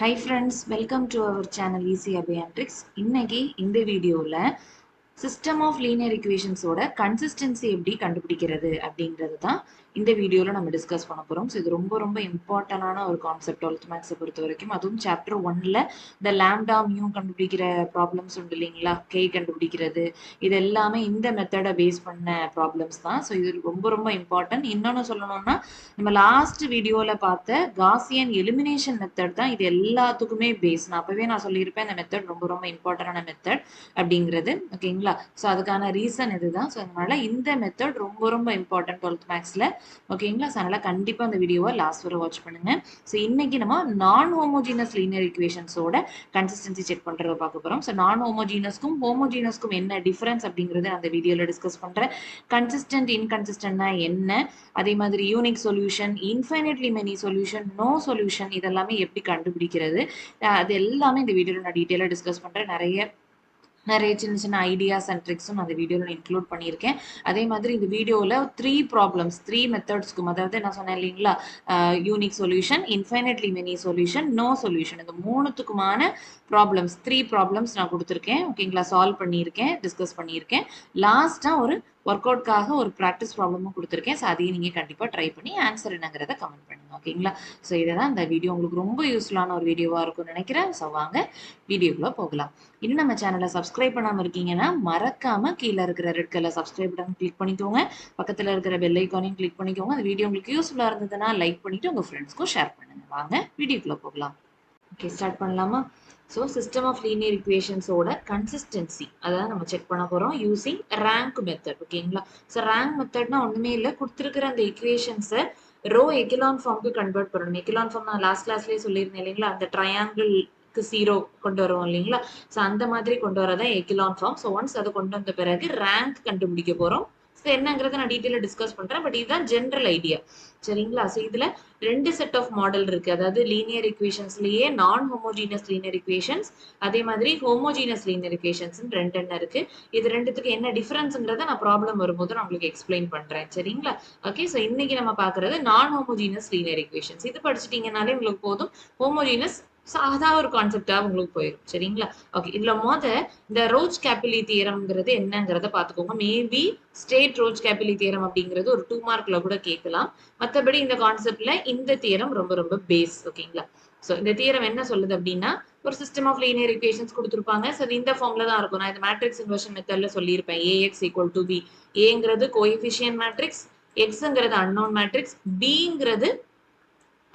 Hi friends, welcome to our channel Easy Abiatrix. இன்னைக்கு இந்த வீடியோல சிஸ்டம் ஆஃப் லீனியர் ஈக்குவேஷன்ஸோட கன்சிஸ்டன்சி எப்படி கண்டுபிடிக்கிறது அப்படிங்கிறது தான் இந்த வீடியோவில் நம்ம டிஸ்கஸ் பண்ண போகிறோம். ஸோ இது ரொம்ப ரொம்ப இம்பார்ட்டண்டான ஒரு கான்செப்ட் 12th மேக்ஸை பொறுத்த வரைக்கும். அதுவும் சாப்டர் 1ல் இந்த லேம்டா மியூ கண்டுபிடிக்கிற ப்ராப்ளம்ஸ் உண்டு இல்லைங்களா, கே கண்டுபிடிக்கிறது, இது எல்லாமே இந்த மெத்தடை பேஸ் பண்ண ப்ராப்ளம்ஸ் தான். ஸோ இது ரொம்ப ரொம்ப இம்பார்ட்டன்ட். இன்னொன்று சொல்லணும்னா, நம்ம லாஸ்ட் வீடியோவில் பார்த்த காசியன் எலிமினேஷன் மெத்தட் தான் இது எல்லாத்துக்குமே பேஸ். நான் அப்போவே நான் சொல்லியிருப்பேன் இந்த மெத்தட் ரொம்ப ரொம்ப இம்பார்ட்டண்டான மெத்தட் அப்படிங்கிறது. ஓகேங்களா? ஸோ அதுக்கான ரீசன் இதுதான். ஸோ அதனால இந்த மெத்தட் ரொம்ப ரொம்ப இம்பார்ட்டன்ட் 12th மேக்ஸில். ஓகேங்களா? ஸோ அதனால கண்டிப்பாக அந்த வீடியோவை லாஸ்ட் வரை வாட்ச் பண்ணுங்க. ஸோ இன்னைக்கு நம்ம நான் ஹோமோஜீனஸ் லீனியர் ஈக்குவேஷன்ஸோட கன்சிஸ்டன்சி செக் பண்ணுறத பார்க்க போகிறோம். ஸோ நான் ஹோமோஜீனஸ்க்கும் ஹோமோஜீனஸ்க்கும் என்ன டிஃபரன்ஸ் அப்படிங்கிறத அந்த வீடியோவில் டிஸ்கஸ் பண்ணுறேன். கன்சிஸ்டன்ட் இன்கன்சிஸ்டன்ட்னா என்ன, அதே மாதிரி unique solution, infinitely many solution, no solution, இதெல்லாமே எப்படி கண்டுபிடிக்கிறது, அது எல்லாமே இந்த வீடியோவில் நான் டீட்டெயிலாக டிஸ்கஸ் பண்ணுறேன். நிறைய சின்ன சின்ன ஐடியாஸ் அண்ட் ட்ரிக்ஸும் அந்த வீடியோவில் இன்க்ளூட் பண்ணியிருக்கேன். அதே மாதிரி இந்த வீடியோவில் 3 மெத்தட்ஸ்க்கும், அதாவது நான் சொன்னேன் இல்லைங்களா, unique solution, infinitely many solution, no solution, இந்த மூணுத்துக்குமான த்ரீ ப்ராப்ளம்ஸ் நான் கொடுத்துருக்கேன். ஓகேங்களா? சால்வ் பண்ணியிருக்கேன், டிஸ்கஸ் பண்ணியிருக்கேன். லாஸ்ட்டாக ஒரு ஒர்க் அவுட்காக ஒரு ப்ராக்டிஸ் ப்ராப்ளமும் கொடுத்துருக்கேன். ஸோ அதையும் நீங்கள் கண்டிப்பாக ட்ரை பண்ணி ஆன்சர் என்னங்கிறத கமெண்ட் பண்ணுங்க. ஓகேங்களா? ஸோ இதை தான் இந்த வீடியோ உங்களுக்கு ரொம்ப யூஸ்ஃபுல்லான ஒரு வீடியோவாக இருக்கும்னு நினைக்கிறேன். ஸோ வாங்க வீடியோக்குள்ளே போகலாம். இன்னும் நம்ம சேனலை சப்ஸ்கிரைப் பண்ணாமல் இருக்கீங்கன்னா மறக்காம கீழே இருக்கிற red colour subscribe button click பண்ணிக்கோங்க. பக்கத்தில் இருக்கிற பெல் ஐக்கானையும் கிளிக் பண்ணிக்கோங்க. அந்த வீடியோ உங்களுக்கு யூஸ்ஃபுல்லாக இருந்ததுன்னா லைக் பண்ணிட்டு உங்கள் ஃப்ரெண்ட்ஸ்க்கும் ஷேர் பண்ணுங்க. வாங்க வீடியோக்குள்ளே போகலாம். ஓகே, ஸ்டார்ட் பண்ணலாமா? ஸோ சிஸ்டம் ஆஃப் லீனியர் ஈக்குவேஷன்ஸோட கன்சிஸ்டன்சி அதாவது நம்ம செக் பண்ண போகிறோம் யூசிங் ரேங்க் மெத்தட். ஓகேங்களா? ஸோ ரேங்க் மெத்தட்னா ஒன்றுமே இல்லை, கொடுத்துருக்கிற அந்த ஈக்குவேஷன்ஸை ரோ எக்கிலான் ஃபார்முக்கு கன்வெர்ட் பண்ணணும். எக்கிலான் ஃபார்ம் நான் லாஸ்ட் கிளாஸ்லேயே சொல்லியிருந்தேன் இல்லைங்களா, அந்த ட்ரையாங்கிள் 0 கொண்டு வருவோம் இல்லைங்களா, ஸோ அந்த மாதிரி கொண்டு வரதான் எக்கிலான் ஃபார்ம். ஸோ ஒன்ஸ் அதை கொண்டு வந்த பிறகு ரேங்க் கண்டுபிடிக்க போகிறோம். ஸோ என்னங்கிறத நான் டீட்டெயிலாக டிஸ்கஸ் பண்ணுறேன், பட் இதுதான் ஜென்ரல் ஐடியா. சரிங்களா? ஸோ இதில் 2 செட் ஆஃப் மாடல் இருக்கு. அதாவது லீனியர் ஈக்குவேஷன்ஸ்லயே நான் ஹோமோஜீனஸ் லீனியர் ஈக்குவேஷன்ஸ், அதே மாதிரி ஹோமோஜீனஸ் லீனியர் ஈக்குவேஷன்ஸ் ரெண்டு என்ன இருக்கு. இது ரெண்டுத்துக்கு என்ன டிஃபரன்ஸ்ங்கிறத நான் ப்ராப்ளம் வரும்போது நான் உங்களுக்கு எக்ஸ்பிளைன் பண்றேன். சரிங்களா? ஓகே, ஸோ இன்னைக்கு நம்ம பார்க்கறது நான் ஹோமோஜீனஸ் லீனியர் ஈக்குவேஷன்ஸ். இது படிச்சிட்டீங்கனாலே உங்களுக்கு போதும். ஹோமோஜீனஸ் சாதா ஒரு கான்செப்டா உங்களுக்கு போயிடும். சரிங்களா? ஓகே, இதுல இந்த ரோச் கேப்பிலி தியரம்ங்கிறது என்னங்கிறத பாத்துக்கோங்க. மேபி ஸ்டேட் ரோச் கேப்பிலி தியரம் அப்படிங்கிறது ஒரு 2 மார்க்ல கூட கேட்கலாம். மற்றபடி இந்த கான்செப்ட்ல இந்த தியரம் ரொம்ப ரொம்ப பேஸ். ஓகேங்களா? ஸோ இந்த தியரம் என்ன சொல்லுது அப்படின்னா, ஒரு சிஸ்டம் ஆஃப் லீனியர் ஈக்குவேஷன்ஸ் கொடுத்துருப்பாங்க. ஸோ இந்த ஃபார்ம்ல தான் இருக்கும். நான் இந்த மேட்ரிக்ஸ் இன்வர்ஷன் மெத்தட்ல சொல்லியிருப்பேன். A X equal to B. ஏங்கிறது கோஎஃபிஷியன்ட் மேட்ரிக்ஸ், எக்ஸ்ங்கிறது அன்னோன் மேட்ரிக்ஸ், பிங்கிறது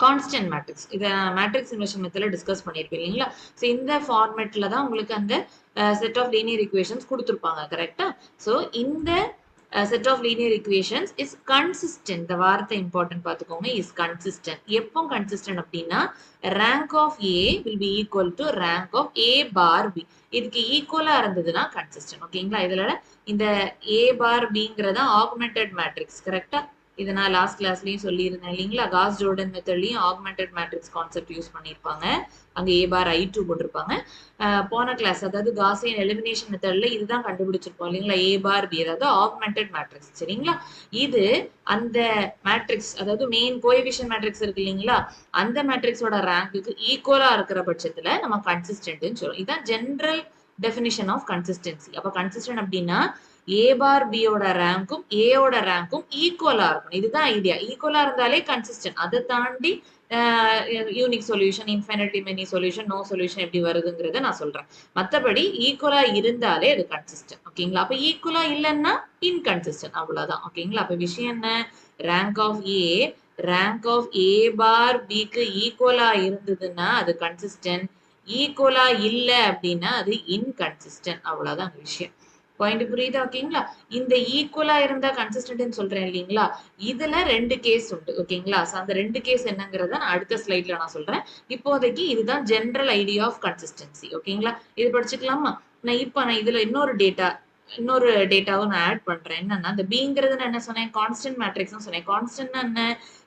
கான்ஸ்டன்ட் மேட்ரிக்ஸ். இதை மேட்ரிக்ஸ் இன்வர்ஷன் மெத்தட்ல டிஸ்கஸ் பண்ணியிருப்பேன் இல்லைங்களா? ஸோ இந்த ஃபார்மேட்ல தான் உங்களுக்கு அந்த செட் ஆஃப் லீனியர் ஈக்குவேஷன்ஸ் கொடுத்துருப்பாங்க. கரெக்டா? ஸோ இந்த set of linear equations is consistent. இந்த வார்த்தை இம்பார்ட்டன்ட் பார்த்துக்கோங்க. Is consistent. எப்போ கன்சிஸ்டன்ட் அப்படின்னா, rank of A will be equal to rank of A bar B. இதுக்கு ஈக்குவலா இருந்ததுன்னா கன்சிஸ்டன்ட். ஓகேங்களா? இதுல இந்த A bar Bங்கிறத ஆகுமெண்டட் மேட்ரிக்ஸ். கரெக்டா? இதை நான் லாஸ்ட் கிளாஸ்லயும் சொல்லியிருந்தேன் இல்லைங்களா, காஸ் ஜோர்டன் மெத்தட்லயும் ஆகுமெண்டட் மேட்ரிக்ஸ் கான்செப்ட் யூஸ் பண்ணியிருப்பாங்க. அங்க A bar I2 போட்டிருப்பாங்க. போன கிளாஸ் அதாவது காசியன் எலிமினேஷன் மெத்தட்ல இதுதான் கண்டுபிடிச்சிருப்போம் இல்லைங்களா, A bar B, அதாவது ஆகுமெண்டட் மேட்ரிக்ஸ். சரிங்களா? இது அந்த மேட்ரிக்ஸ், அதாவது மெயின் கோஎஃபிஷியன்ட் மேட்ரிக்ஸ் இருக்கு இல்லைங்களா, அந்த மேட்ரிக்ஸோட ரேங்க்குக்கு ஈக்குவலா இருக்கிற பட்சத்துல நம்ம கன்சிஸ்டன்ட்னு சொல்றோம். இதுதான் ஜெனரல் டெஃபினிஷன் ஆஃப் கன்சிஸ்டன்சி. அப்ப கன்சிஸ்டன்ட் அப்படின்னா A bar B ஓட ரேங்க்கும் A ஓட ரேங்க்கும் ஈக்குவலா இருக்கும். இதுதான் ஐடியா. ஈக்குவலா இருந்தாலே கன்சிஸ்டன்ட். அதை தாண்டி unique solution, infinitely many solution, no solution எப்படி வருதுங்கிறத நான் சொல்றேன். மற்றபடி ஈக்குவலா இருந்தாலே அது கன்சிஸ்டன்ட். ஓகேங்களா? அப்ப ஈக்குவலா இல்லைன்னா இன்கன்சிஸ்டன்ட். அவ்வளவுதான். ஓகேங்களா? அப்ப விஷயம் என்ன? ரேங்க் ஆஃப் A பார் பிக்கு ஈக்குவலா இருந்ததுன்னா அது கன்சிஸ்டன்ட். ஈக்குவலா இல்லை அப்படின்னா அது இன்கன்சிஸ்டன்ட். அவ்வளவுதான் விஷயம். பாயிண்ட் புரியுதா? ஓகேங்களா? இந்த ஈக்குவலா இருந்தா கன்சிஸ்டன்ட்னு சொல்றேன் இல்லைங்களா, இதுல 2 கேஸ் உண்டு. ஓகேங்களா? அந்த 2 கேஸ் என்னங்கிறத நான் அடுத்த ஸ்லைட்ல நான் சொல்றேன். இப்போதைக்கு இதுதான் ஜெனரல் ஐடியா ஆஃப் கன்சிஸ்டன்சி. ஓகேங்களா? இது படிச்சுக்கலாமா? நான் இதுல இன்னொரு டேட்டாவும் நான் ஆட் பண்றேன். என்னன்னா, இந்த பிங்கிறது நான் என்ன சொன்னேன், கான்ஸ்டன்ட் மேட்ரிக்ஸ் சொன்னேன். கான்ஸ்டன்ட் என்ன,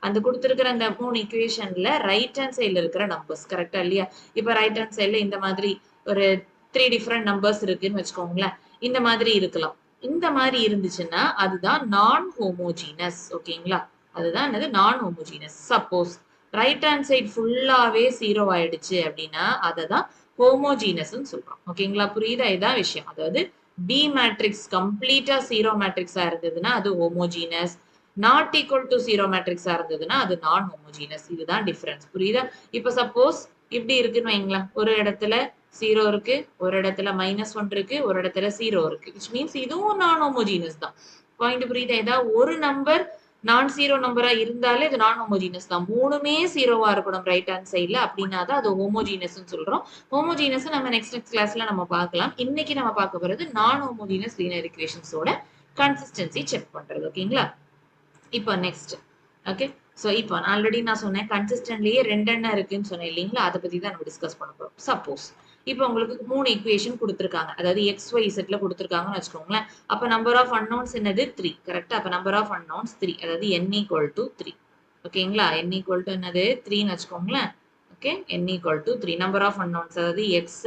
அந்த கொடுத்துருக்கிற அந்த 3 ஈக்குவேஷன்ல ரைட் ஹேண்ட் சைட்ல இருக்கிற நம்பர்ஸ். கரெக்டா இல்லையா? இப்ப ரைட் ஹேண்ட் சைட்ல இந்த மாதிரி ஒரு 3 டிஃபரெண்ட் நம்பர்ஸ் இருக்குன்னு வச்சுக்கோங்களேன். இந்த மாதிரி இருக்கலாம். இந்த மாதிரி இருந்துச்சுன்னா அதுதான் நான் ஹோமோஜீனஸ். ஓகேங்களா? அதுதான் என்னது, நான் homogeneous. Suppose right hand side ஃபுல்லாவே 0 ஆயிடுச்சு அப்படின்னா அதை தான் ஹோமோஜீனஸ்ன்னு சொல்றோம். ஓகேங்களா, புரியுதா? இதான் விஷயம். அதாவது பி மேட்ரிக்ஸ் கம்ப்ளீட்டா 0 மேட்ரிக்ஸா இருந்ததுன்னா அது ஹோமோஜீனஸ், நாட் ஈக்குவல் டு 0 மேட்ரிக்ஸா இருந்ததுன்னா அது நான் ஹோமோஜீனஸ். இதுதான் டிஃபரன்ஸ். புரியுதா? இப்ப சப்போஸ் இப்படி இருக்குன்னு வைங்களேன், ஒரு இடத்துல 0 இருக்கு, ஒரு இடத்துல -1 இருக்கு, ஒரு இடத்துல 0 இருக்கு. விச் மீன்ஸ் இதுவும் நான் ஹோமோஜீனஸ் தான். பாயிண்ட் புரியுதா? ஏதாவது ஒரு நம்பர் நான் 0 நம்பரா இருந்தாலே அது நான் ஹோமோஜீனஸ் தான். மூணுமே 0வா இருக்கணும் ரைட் ஹேண்ட் சைட்ல, அப்படின்னா தான் அது ஹோமோஜீனஸ் சொல்றோம். ஹோமோஜீனஸ் நம்ம நெக்ஸ்ட் கிளாஸ்ல நம்ம பார்க்கலாம். இன்னைக்கு நம்ம பார்க்க போறது நான் ஹோமோஜீனஸ் லீனியர் ஈக்குவேஷன்ஸோட கன்சிஸ்டன்சி செக் பண்றது. ஓகேங்களா? இப்போ நெக்ஸ்ட். ஓகே, ஸோ இப்போ ஆல்ரெடி நான் சொன்னேன் கன்சிஸ்டன்ட்லயே ரெண்டெண்ணம் இருக்குன்னு சொன்னேன் இல்லைங்களா, அதை பத்தி தான் நம்ம டிஸ்கஸ் பண்ண போறோம். சப்போஸ் இப்போ உங்களுக்கு 3 ஈக்குவேஷன் கொடுத்துருக்காங்க, அதாவது எக்ஸ் ஒய் செட்ல கொடுத்துருக்காங்கன்னு வச்சுக்கோங்களேன். அப்போ நம்பர் ஆஃப் அன்னோன்ஸ் என்னது 3, கரெக்டா? அப்போ நம்பர் ஆஃப் அன்னோன்ஸ் 3, அதாவது n ஈக்குவல் டு 3. ஓகேங்களா, n ஈக்குவல் டு என்னது 3ன்னு வச்சுக்கோங்களேன். Okay, n equal to 3 number of unknowns, அதாவது x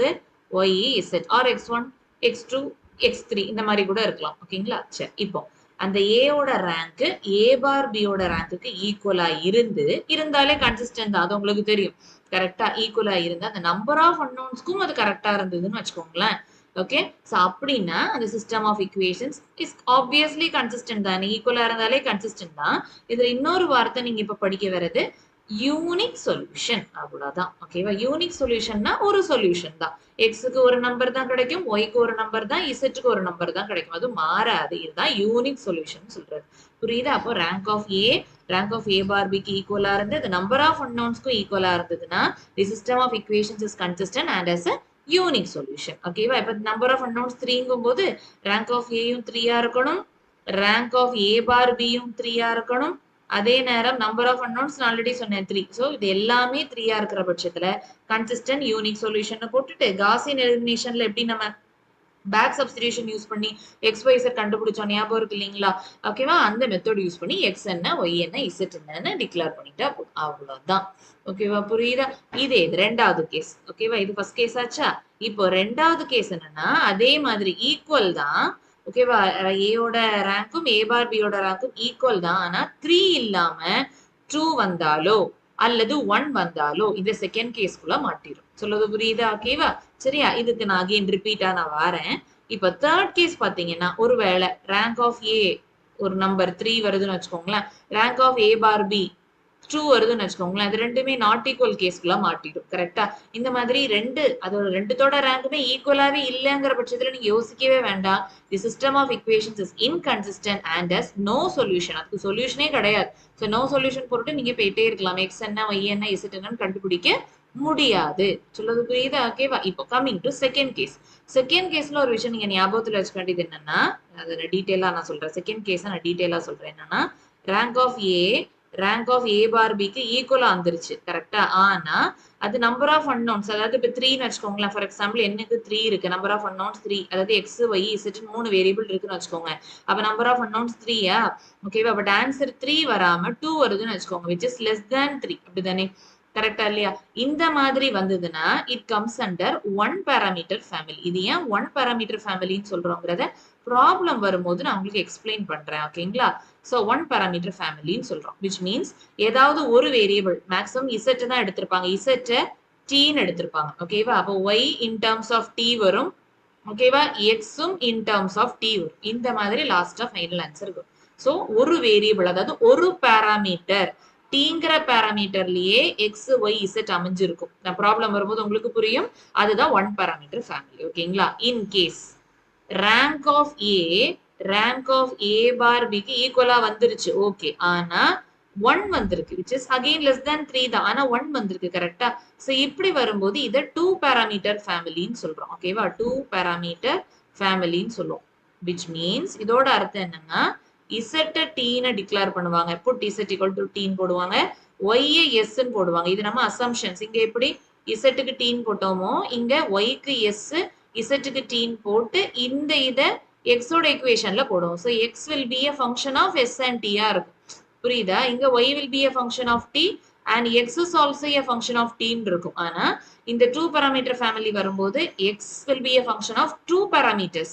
y z are x1 x2 x3 இந்த மாதிரி கூட இருக்கலாம். ஓகேங்களா, சரி. இப்போ அந்த ஏயோட ரேங்க் ஏ பார் பியோட ரேங்க்கு ஈக்குவலா இருந்தாலே கன்சிஸ்டன்ட் தான், அது உங்களுக்கு தெரியும். கரெக்டா ஈக்குவலா இருந்தா அந்த நம்பர் ஆஃப் அன்னோன்ஸ்க்கும் அது கரெக்டா இருந்ததுன்னு வச்சுக்கோங்களேன். ஓகே, சோ அப்படின்னா அந்த system of equations is obviously consistent தான். ஈக்குவலா இருந்தாலே கன்சிஸ்டன்ட் தான். இதுல இன்னொரு வார்த்தை நீங்க இப்ப படிக்க வர்றது யூனிக் சொல்யூஷன், அவ்வளவுதான். ஓகேவா? யூனிக் சொல்யூஷன்னா ஒரு சொல்யூஷன் தான். எக்ஸுக்கு ஒரு நம்பர் தான் கிடைக்கும், ஒய்க்கு ஒரு நம்பர் தான், இசட்டுக்கு ஒரு நம்பர் தான் கிடைக்கும். அது மாறாது. இதுதான் யூனிக் சொல்யூஷன் சொல்றது. புரியுதா? அப்போ ரேங்க் ஆஃப் ஏ பார் பிக்கு ஈக்குவலா இருந்து the number of unknowns-க்கு ஈக்குவலா இருந்ததுன்னா the system of equations is consistent and as a unique solution. ஓகேவா? இப்ப நம்பர் ஆஃப் unknowns 3ங்கும் போது ரேங்க் ஆஃப் ஏயும் 3-ஆ இருக்கணும், ரேங்க் ஆஃப் ஏ பார் பியும் 3-ஆ இருக்கணும். அதே நேரம் நம்பர் ஆஃப் unknowns நான் ஆல்ரெடி சொன்னேன் 3. ஸோ இது எல்லாமே 3-ஆ இருக்கிற பட்சத்துல கன்சிஸ்டன்ட் யூனிக் சொல்யூஷன் போட்டுட்டு காசியன் எலிமினேஷன்ல எப்படி நம்ம பேக் சப்ஸ்டிடியூஷன் யூஸ் பண்ணி எக்ஸ் ஒய் இசட் கண்டுபிடிச்சோம், ஞாபகம் இருக்கு இல்லைங்களா? ஓகேவா? அந்த மெத்தட் யூஸ் பண்ணி எக்ஸ் என்ன ஒய் என்ன இசட் என்னன்னு டிக்ளேர் பண்ணிட்டா அவ்வளவுதான். ஓகேவா, புரியுதா? இது ரெண்டாவது கேஸ். ஓகேவா, இது ஃபர்ஸ்ட் கேஸ் ஆச்சா? இப்போ ரெண்டாவது கேஸ் என்னன்னா அதே மாதிரி ஈக்குவல் தான். ஓகேவா, ஏயோட ரேங்க்கும் ஏ பார் பியோட ரேங்க்கும் ஈக்குவல் தான். ஆனா 3 இல்லாம 2 வந்தாலோ அல்லது 1 வந்தாலோ இந்த செகண்ட் கேஸ்க்குள்ள மாட்டிடும். சொல்றது புரியுதா? ஓகேவா, சரியா? இதுக்கு நான் அகைன் ரிப்பீட்டா நான் வரேன். இப்ப தேர்ட் கேஸ் பாத்தீங்கன்னா ஒருவேளை ரேங்க் ஆஃப் ஏ ஒரு நம்பர் 3 வருதுன்னு வச்சுக்கோங்களேன், rank of A bar B 2 வருதுன்னு வச்சுக்கோங்களேன், அது ரெண்டுமே நாட் ஈக்குவல் கேஸ்க்குள்ள மாட்டிடும். கரெக்டா? இந்த மாதிரி அதோட ரெண்டுத்தோட ரேங்குமே ஈக்குவலாவே இல்லைங்கிற பட்சத்துல நீங்க யோசிக்கவே வேண்டாம். The system of equations is inconsistent and has no solution. அதுக்கு சொல்யூஷனே கிடையாது. ஸோ நோ சொல்யூஷன் போட்டு நீங்க போயிட்டே இருக்கலாம். எக்ஸ் என்ன ஒய் என்ன இசட் என்னன்னு கண்டுபிடிக்க முடியாது. சொல்றது புரியுதா? ஓகேவா? இப்போ coming to second case. Second கேஸ்ல ஒரு விஷயம் நீங்க ஞாபகத்துல வச்சுக்க வேண்டியது என்னன்னா, அதை டீட்டெயிலா நான் சொல்றேன். செகண்ட் கேஸை நான் டீட்டெயிலா சொல்றேன். என்னன்னா ரேங்க் ஆஃப் ஏ பார் பிக்கு ஈக்குவலா வந்துருச்சு. கரெக்டா? ஆனா அது நம்பர் ஆஃப் அன்னோன்ஸ், அதாவது இப்போ 3ன்னு வச்சுக்கோங்களேன். ஃபார் எக்ஸாம்பிள் என்னக்கு 3 இருக்கு, நம்பர் ஆஃப் அன்னோன்ஸ் 3, அதாவது எக்ஸ் ஒய் இசட் 3 வேரியபிள் இருக்குன்னு வச்சுக்கோங்க. அப்ப நம்பர் ஆஃப் அன்னோன்ஸ் 3-யா? ஓகேவா? பட் ஆன்சர் 3 வராம 2 வருதுன்னு வச்சுக்கோங்க, which is less than 3. அப்படிதானே? கரெக்டா இல்லையா? இந்த மாதிரி வந்ததுன்னா it comes under one parameter family. இது ஏன் ஒன் பேராமீட்டர் ஃபேமிலின்னு சொல்றோங்கிறத ப்ராப்ளம் வரும்போது நான் உங்களுக்கு எக்ஸ்பிளைன் பண்றேன். ஓகேங்களா? ஸோ ஒன் பேராமீட்டர் ஃபேமிலின்னு சொல்றோம். விச் மீன்ஸ் ஏதாவது ஒரு வேரியபிள், மேக்ஸிமம் இசட் தான் எடுத்திருப்பாங்க, இசட்டை டீன்னு எடுத்திருப்பாங்க. ஓகேவா? அப்போ Y in terms of T வரும். ஓகேவா? எக்ஸும் இன் டர்ம்ஸ் ஆஃப் டி வரும். இந்த மாதிரி லாஸ்டா ஃபைனல் ஆன்சர் வரும். ஸோ ஒரு வேரியபிள், அதாவது ஒரு பேராமீட்டர், டீங்கிற பேராமீட்டர்லயே எக்ஸ் ஒய் இசட் அமைஞ்சிருக்கும். ப்ராப்ளம் வரும்போது உங்களுக்கு புரியும். அதுதான் ஒன் பேராமீட்டர் ஃபேமிலி. ஓகேங்களா? In case rank of A பார் பிக்கு ஈக்குவலா வந்துருச்சு. ஓகே, ஆனா 1 வந்திருக்கு, which is again less than 3 தான். ஆனா 1 வந்திருக்கு. கரெக்டா? சோ இப்படி வரும்போது இத 2 பேராமீட்டர் ஃபேமிலின்னு சொல்றோம். ஓகேவா? 2 பேராமீட்டர் ஃபேமிலின்னு சொல்லுவோம். which means இதோட அர்த்தம் என்னன்னா இசட் டீன்னு டிக்ளேர் பண்ணுவாங்க. புட் இசட் ஈக்குவல் டு டீன்னு போடுவாங்க, ஒய்யை எஸ்ன்னு போடுவாங்க. இது நம்ம அசம்ஷன்ஸ். இங்க எப்படி இசட்டுக்கு டீன் போட்டோமோ இங்க ஒய்க்கு எஸ் இசட்டுக்கு டீன் போட்டு இந்த இத எக்ஸோட ஈக்குவேஷன்ல போடுவோம். So X will be a function of s and t ஆ இருக்கும். புரியுதா? இங்க y will be a function of t and x is also a function of t ன்னு இருக்கும். ஆனா இந்த 2 parameter family வரும்போது x will be a function of 2 parameters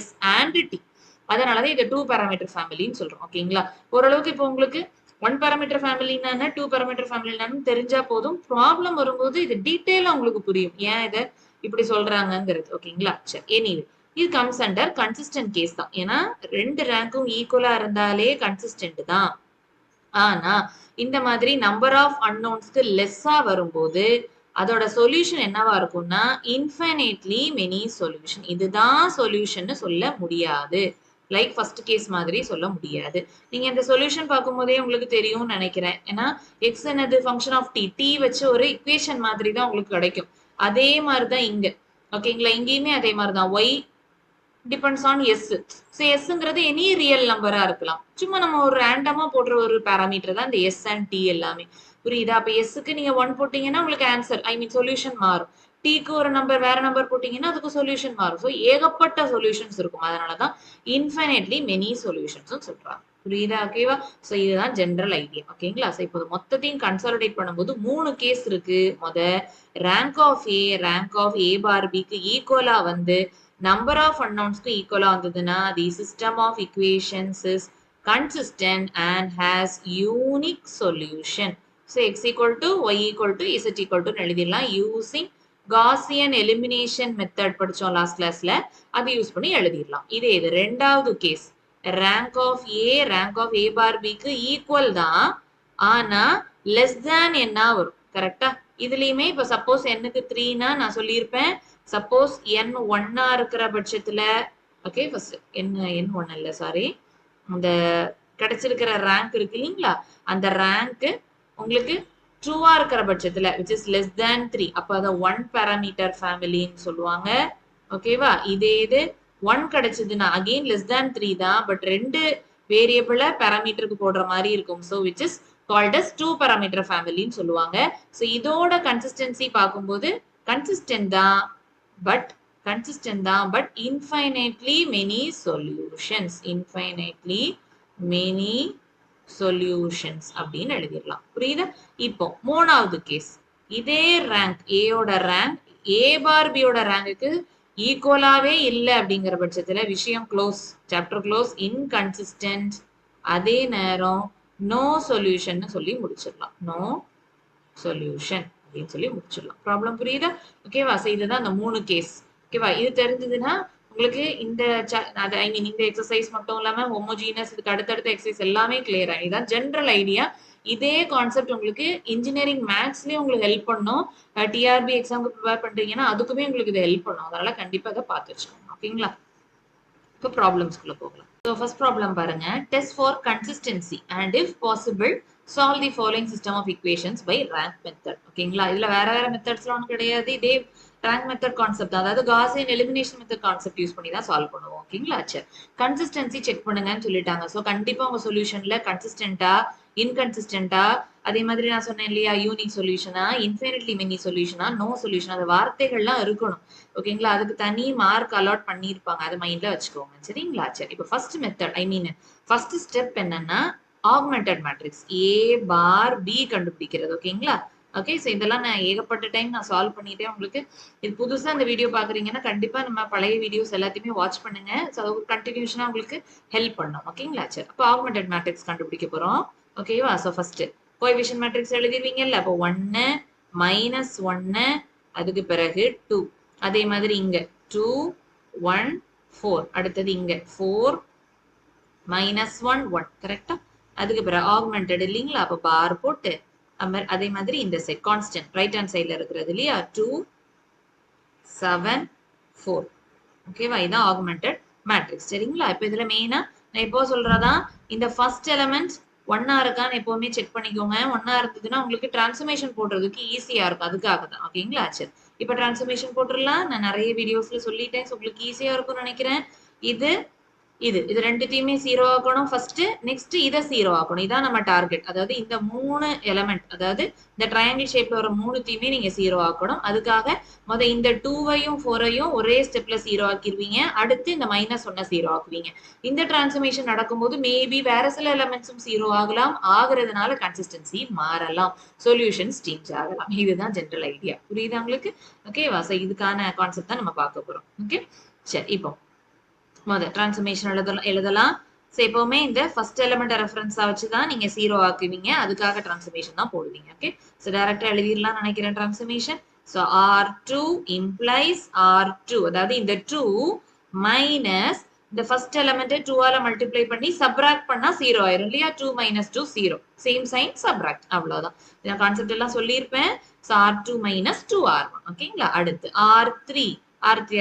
s and t. அதனாலதான் இதை 2 parameter ஃபேமிலின்னு சொல்றோம். ஓகேங்களா? ஓரளவுக்கு இப்போ உங்களுக்கு ஒன் பேராமீட்டர் ஃபேமிலினா டூ பேராமீட்டர் ஃபேமிலினான்னு தெரிஞ்சா போதும். ப்ராப்ளம் வரும்போது இது டீட்டெயிலா உங்களுக்கு புரியும் ஏன் இதை இப்படி சொல்றாங்கிறது. ஓகேங்களா? சரி, எனிவே இது கம்ஸ் அண்டர் கன்சிஸ்டன்ட் கேஸ் தான். ஏன்னா 2 ரேங்க்கும் ஈக்குவலா இருந்தாலே கன்சிஸ்டன்ட் தான். ஆனா இந்த மாதிரி நம்பர் ஆஃப் அன்னோன்ஸ்க்கு லெஸ்ஸா வரும்போது அதோட சொல்யூஷன் என்னவா இருக்கும்னா இன்ஃபைனைட்லி மெனி சொல்யூஷன். இதுதான் சொல்யூஷன் சொல்ல முடியாது. லைக் ஃபர்ஸ்ட் கேஸ் மாதிரி சொல்ல முடியாது. நீங்க இந்த சொல்யூஷன் பார்க்கும்போதே உங்களுக்கு தெரியும்னு நினைக்கிறேன். ஏன்னா எக்ஸ் என்னது ஃபங்க்ஷன் ஆஃப் டி, டி வச்சு ஒரு இக்குவேஷன் மாதிரி தான் உங்களுக்கு கிடைக்கும். அதே மாதிரி தான் இங்க. ஓகேங்களா? இங்கேயுமே அதே மாதிரி தான். Y depends on s. So எஸ்ங்கிறது எனி ரியல் நம்பரா இருக்கலாம். சும்மா நம்ம ஒரு ரேண்டமா போடுற ஒரு பேராமீட்டர் தான் இந்த எஸ் அண்ட் டி எல்லாமே. புரியுதா? அப்ப எஸ்க்கு நீங்க 1 போட்டீங்கன்னா உங்களுக்கு ஆன்சர் சொல்யூஷன் மாறும். டீக்கு ஒரு நம்பர் வேற நம்பர் போட்டீங்கன்னா அதுக்கு சொல்யூஷன் மாறும். ஸோ ஏகப்பட்ட சொல்யூஷன்ஸ் இருக்கும். அதனாலதான் இன்ஃபைனைட்லி மெனி சொல்யூஷன்ஸ் சொல்றாங்க. புரியுதா? ஓகேவா? ஸோ இதுதான் ஜென்ரல் ஐடியா. ஓகேங்களா? ஸோ இப்போ மொத்தத்தையும் கன்சாலிடேட் பண்ணும்போது 3 கேஸ் இருக்கு. ரேங்க் ஆஃப் ஏ பார் பிக்கு ஈக்குவலா வந்து number of unknowns க்கு equal ஆகுதுன்னா the system of equations is consistent and has unique solution. So x equal to y equal to z equal to எழுதிடலாம் using Gaussian elimination method படிச்சோம் last classல. அது use பண்ணி எழுதிடலாம். இது ரெண்டாவது case. rank of a bar b க்கு equal தான். ஆனா less than என்ன வரும். கரெக்டா? இதுலயுமே இப்ப சப்போஸ் n க்கு 3னா நான் சொல்லியிருப்பேன். சப்போஸ் n 1 இருக்கிற பட்சத்துல ஓகே ஃபர்ஸ்ட் n 1 இல்ல சாரி அந்த கிடைச்சிருக்கிற ரேங்க் இருக்கு இல்லீங்களா அந்த ரேங்க் உங்களுக்கு 2 இருக்கிற பட்சத்துல which is less than 3 அப்ப அத 1 parameter family ன்னு சொல்லுவாங்க. ஓகேவா? இது 1 கிடைச்சதுன்னா அகைன் less than 3 தான் பட் ரெண்டு வேரியபிள பாராமீட்டருக்கு போடுற மாதிரி இருக்கும். so which is called as 2 parameter family ன்னு சொல்லுவாங்க. so இதோட கன்சிஸ்டன்சி பார்க்கும்போது கன்சிஸ்டன்ட் தான் but infinitely many solutions அப்படின்னு எழுதிடலாம். புரியுதா? இப்போ மூணாவது கேஸ். இதே ரேங்க் ஏயோட ரேங்க் ஏ பார் பியோட ரேங்குக்கு ஈக்குவலாவே இல்லை அப்படிங்கிற பட்சத்துல விஷயம் க்ளோஸ், சாப்டர் க்ளோஸ், இன்கன்சிஸ்டன்ட், அதே நேரம் நோ சொல்யூஷன் சொல்லி முடிச்சிடலாம். நோ சொல்யூஷன் அப்படின்னு சொல்லி முடிச்சிடலாம். ப்ராப்ளம் புரியுதா? ஓகேவா? இதுதான் அந்த 3 கேஸ். ஓகேவா? இது தெரிஞ்சதுன்னா உங்களுக்கு இந்த இந்த எக்ஸசைஸ் மட்டும் இல்லாம ஹோமோஜீனஸ் இதுக்கு அடுத்தடுத்த எக்ஸசைஸ் எல்லாமே கிளியர் ஆகும். இதுதான் ஜென்ரல் ஐடியா. இதே கான்செப்ட் உங்களுக்கு இன்ஜினியரிங் மேத்ஸ்லயும் உங்களுக்கு ஹெல்ப் பண்ணும். டிஆர்பி எக்ஸாமுக்கு ப்ரிப்பேர் பண்றீங்கன்னா அதுக்குமே உங்களுக்கு இது ஹெல்ப் பண்ணும். அதனால கண்டிப்பா இதை பார்த்து வச்சுக்கோங்க. ஓகேங்களா? இப்போ ப்ராப்ளம்ஸ்குள்ள போகலாம். So first problem பாருங்க. Test for consistency and if possible solve the following system of equations by rank method. ஓகேங்களா? இதுல வேற மெத்தட்ஸ்லாம் ஒன்றும் கிடையாது. இதே ரேங்க் மெத்தட் கான்செப்ட், அதாவது Gaussian elimination method concept use பண்ணி தான் சால்வ் பண்ணுவோம். ஓகேங்களா? சரி, கன்சிஸ்டன்சி செக் பண்ணுங்கன்னு சொல்லிட்டாங்க. ஸோ கண்டிப்பா உங்க சொல்யூஷன்ல கன்சிஸ்டன்டா, இன்கன்சிஸ்டன்டா, அதே மாதிரி நான் சொன்னேன் இல்லையா, யூனிக் சொல்யூஷனா, இன்ஃபினிட்லி மெனி சொல்யூஷனா, நோ சொல்யூஷன், அந்த வார்த்தைகள்லாம் இருக்கணும். ஓகேங்களா? அதுக்கு தனி மார்க் அலாட் பண்ணியிருப்பாங்க. அதை மைண்ட்ல வச்சுக்கோங்க. சரிங்களா? சரி, இப்போ ஃபர்ஸ்ட் மெத்தட் ஃபர்ஸ்ட் ஸ்டெப் என்னன்னா augmented matrix A bar B கண்டுபிடிக்கிறது. ஓகேங்களா? ஓகே, ஸோ இதெல்லாம் நான் ஏகப்பட்ட டைம் நான் சால்வ் பண்ணிட்டேன். உங்களுக்கு இது புதுசா இந்த வீடியோ பாக்குறீங்கன்னா கண்டிப்பா நம்ம பழைய வீடியோஸ் எல்லாத்தையுமே வாட்ச் பண்ணுங்க. ஸோ கண்டினியூஷனா உங்களுக்கு ஹெல்ப் பண்ணும். ஓகேங்களா? சரி, அப்போ ஆக்மெண்டட் மேட்ரிக்ஸ் கண்டுபிடிக்க போறோம். ஓகேவா? ஸோ ஃபர்ஸ்ட் கோஎஃபிஷியன்ட் மேட்ரிக்ஸ் எழுதிருவீங்கல்ல. அப்போ 1 -1 அதுக்கு பிறகு 2, அதே மாதிரி இங்க 2 1 4, அடுத்தது இங்க 4 -1 1, கரெக்டா? அதுக்கு பிறகு ஆக்மெண்டட் இல்லைங்களா? அப்போ பார் போட்டு அதே மாதிரி இந்த சைட் கான்ஸ்டன்ட் ரைட் ஹேண்ட் சைட்ல இருக்கிறது இல்லையா, 2 7 4. ஓகேவா? இதான் ஆக்மெண்டட் மேட்ரிக்ஸ். சரிங்களா? இப்போ இதுல மெயினா நான் எப்போ சொல்றதா இந்த ஃபர்ஸ்ட் எலிமெண்ட் 1 இருக்கான்னு எப்பவுமே செக் பண்ணிக்கோங்க. 1 இருந்ததுன்னா உங்களுக்கு டிரான்ஸ்ஃபர்மேஷன் போடுறதுக்கு ஈஸியா இருக்கும். அதுக்காக தான். ஓகேங்களா? சரி, இப்போ டிரான்ஸ்ஃபர்மேஷன் போட்டுடலாம். நான் நிறைய வீடியோஸ்ல சொல்லிட்டேன். உங்களுக்கு ஈஸியா இருக்கும்னு நினைக்கிறேன். இது ரெண்டுத்தையுமே 0 ஆக்கணும் ஃபர்ஸ்ட். நெக்ஸ்ட் இதை 0 ஆக்கணும். இதான் நம்ம டார்கெட். அதாவது இந்த 3 எலிமெண்ட், அதாவது இந்த ட்ரையாங்கிள் ஷேப்ல வர 3த்தையுமே நீங்க 0 ஆக்கணும். அதுக்காக இந்த 2வையும் 4ஐயும் ஒரே ஸ்டெப்ல 0 ஆக்கிடுவீங்க. அடுத்து இந்த -1 0 ஆக்குவீங்க. இந்த டிரான்ஸ்ஃபர்மேஷன் நடக்கும்போது மேபி வேற சில எலிமெண்ட்ஸும் 0 ஆகலாம். ஆகுறதுனால கன்சிஸ்டன்சி மாறலாம், சொல்யூஷன்ஸ் சேஞ்ச் ஆகலாம். இதுதான் ஜென்ரல் ஐடியா. புரியுதா உங்களுக்கு? ஓகேவா? ஸோ இதுக்கான கான்செப்ட் தான் நம்ம பார்க்க போறோம். ஓகே, சரி, இப்போ டிரான்ஸ்ஃபர்மேஷன் எழுதலாம். ஸோ எப்பவுமே இந்த ஃபர்ஸ்ட் எலிமெண்ட் ரெஃபரன்ஸா வச்சு தான் நீங்க 0 ஆக்குவீங்க. அதுக்காக டிரான்ஸ்ஃபர்மேஷன் தான் போடுவீங்க. ஓகே, ஸோ டைரக்டா எழுதிடலாம் நினைக்கிறேன் transformation. So R2 implies R2, அதாவது இந்த 2 மைனஸ் இந்த ஃபர்ஸ்ட் எலிமெண்ட் 2 ஆல மல்டிப்ளை பண்ணி சப்ராக்ட் பண்ணா 0 ஆயிரும் இல்லையா? 2 மைனஸ் 2 0, சேம் சைன் சப்ராக்ட், அவ்வளவுதான். இந்த கான்செப்ட் எல்லாம் சொல்லியிருப்பேன். So R2 minus 2R1. ஓகேங்களா? அடுத்து R3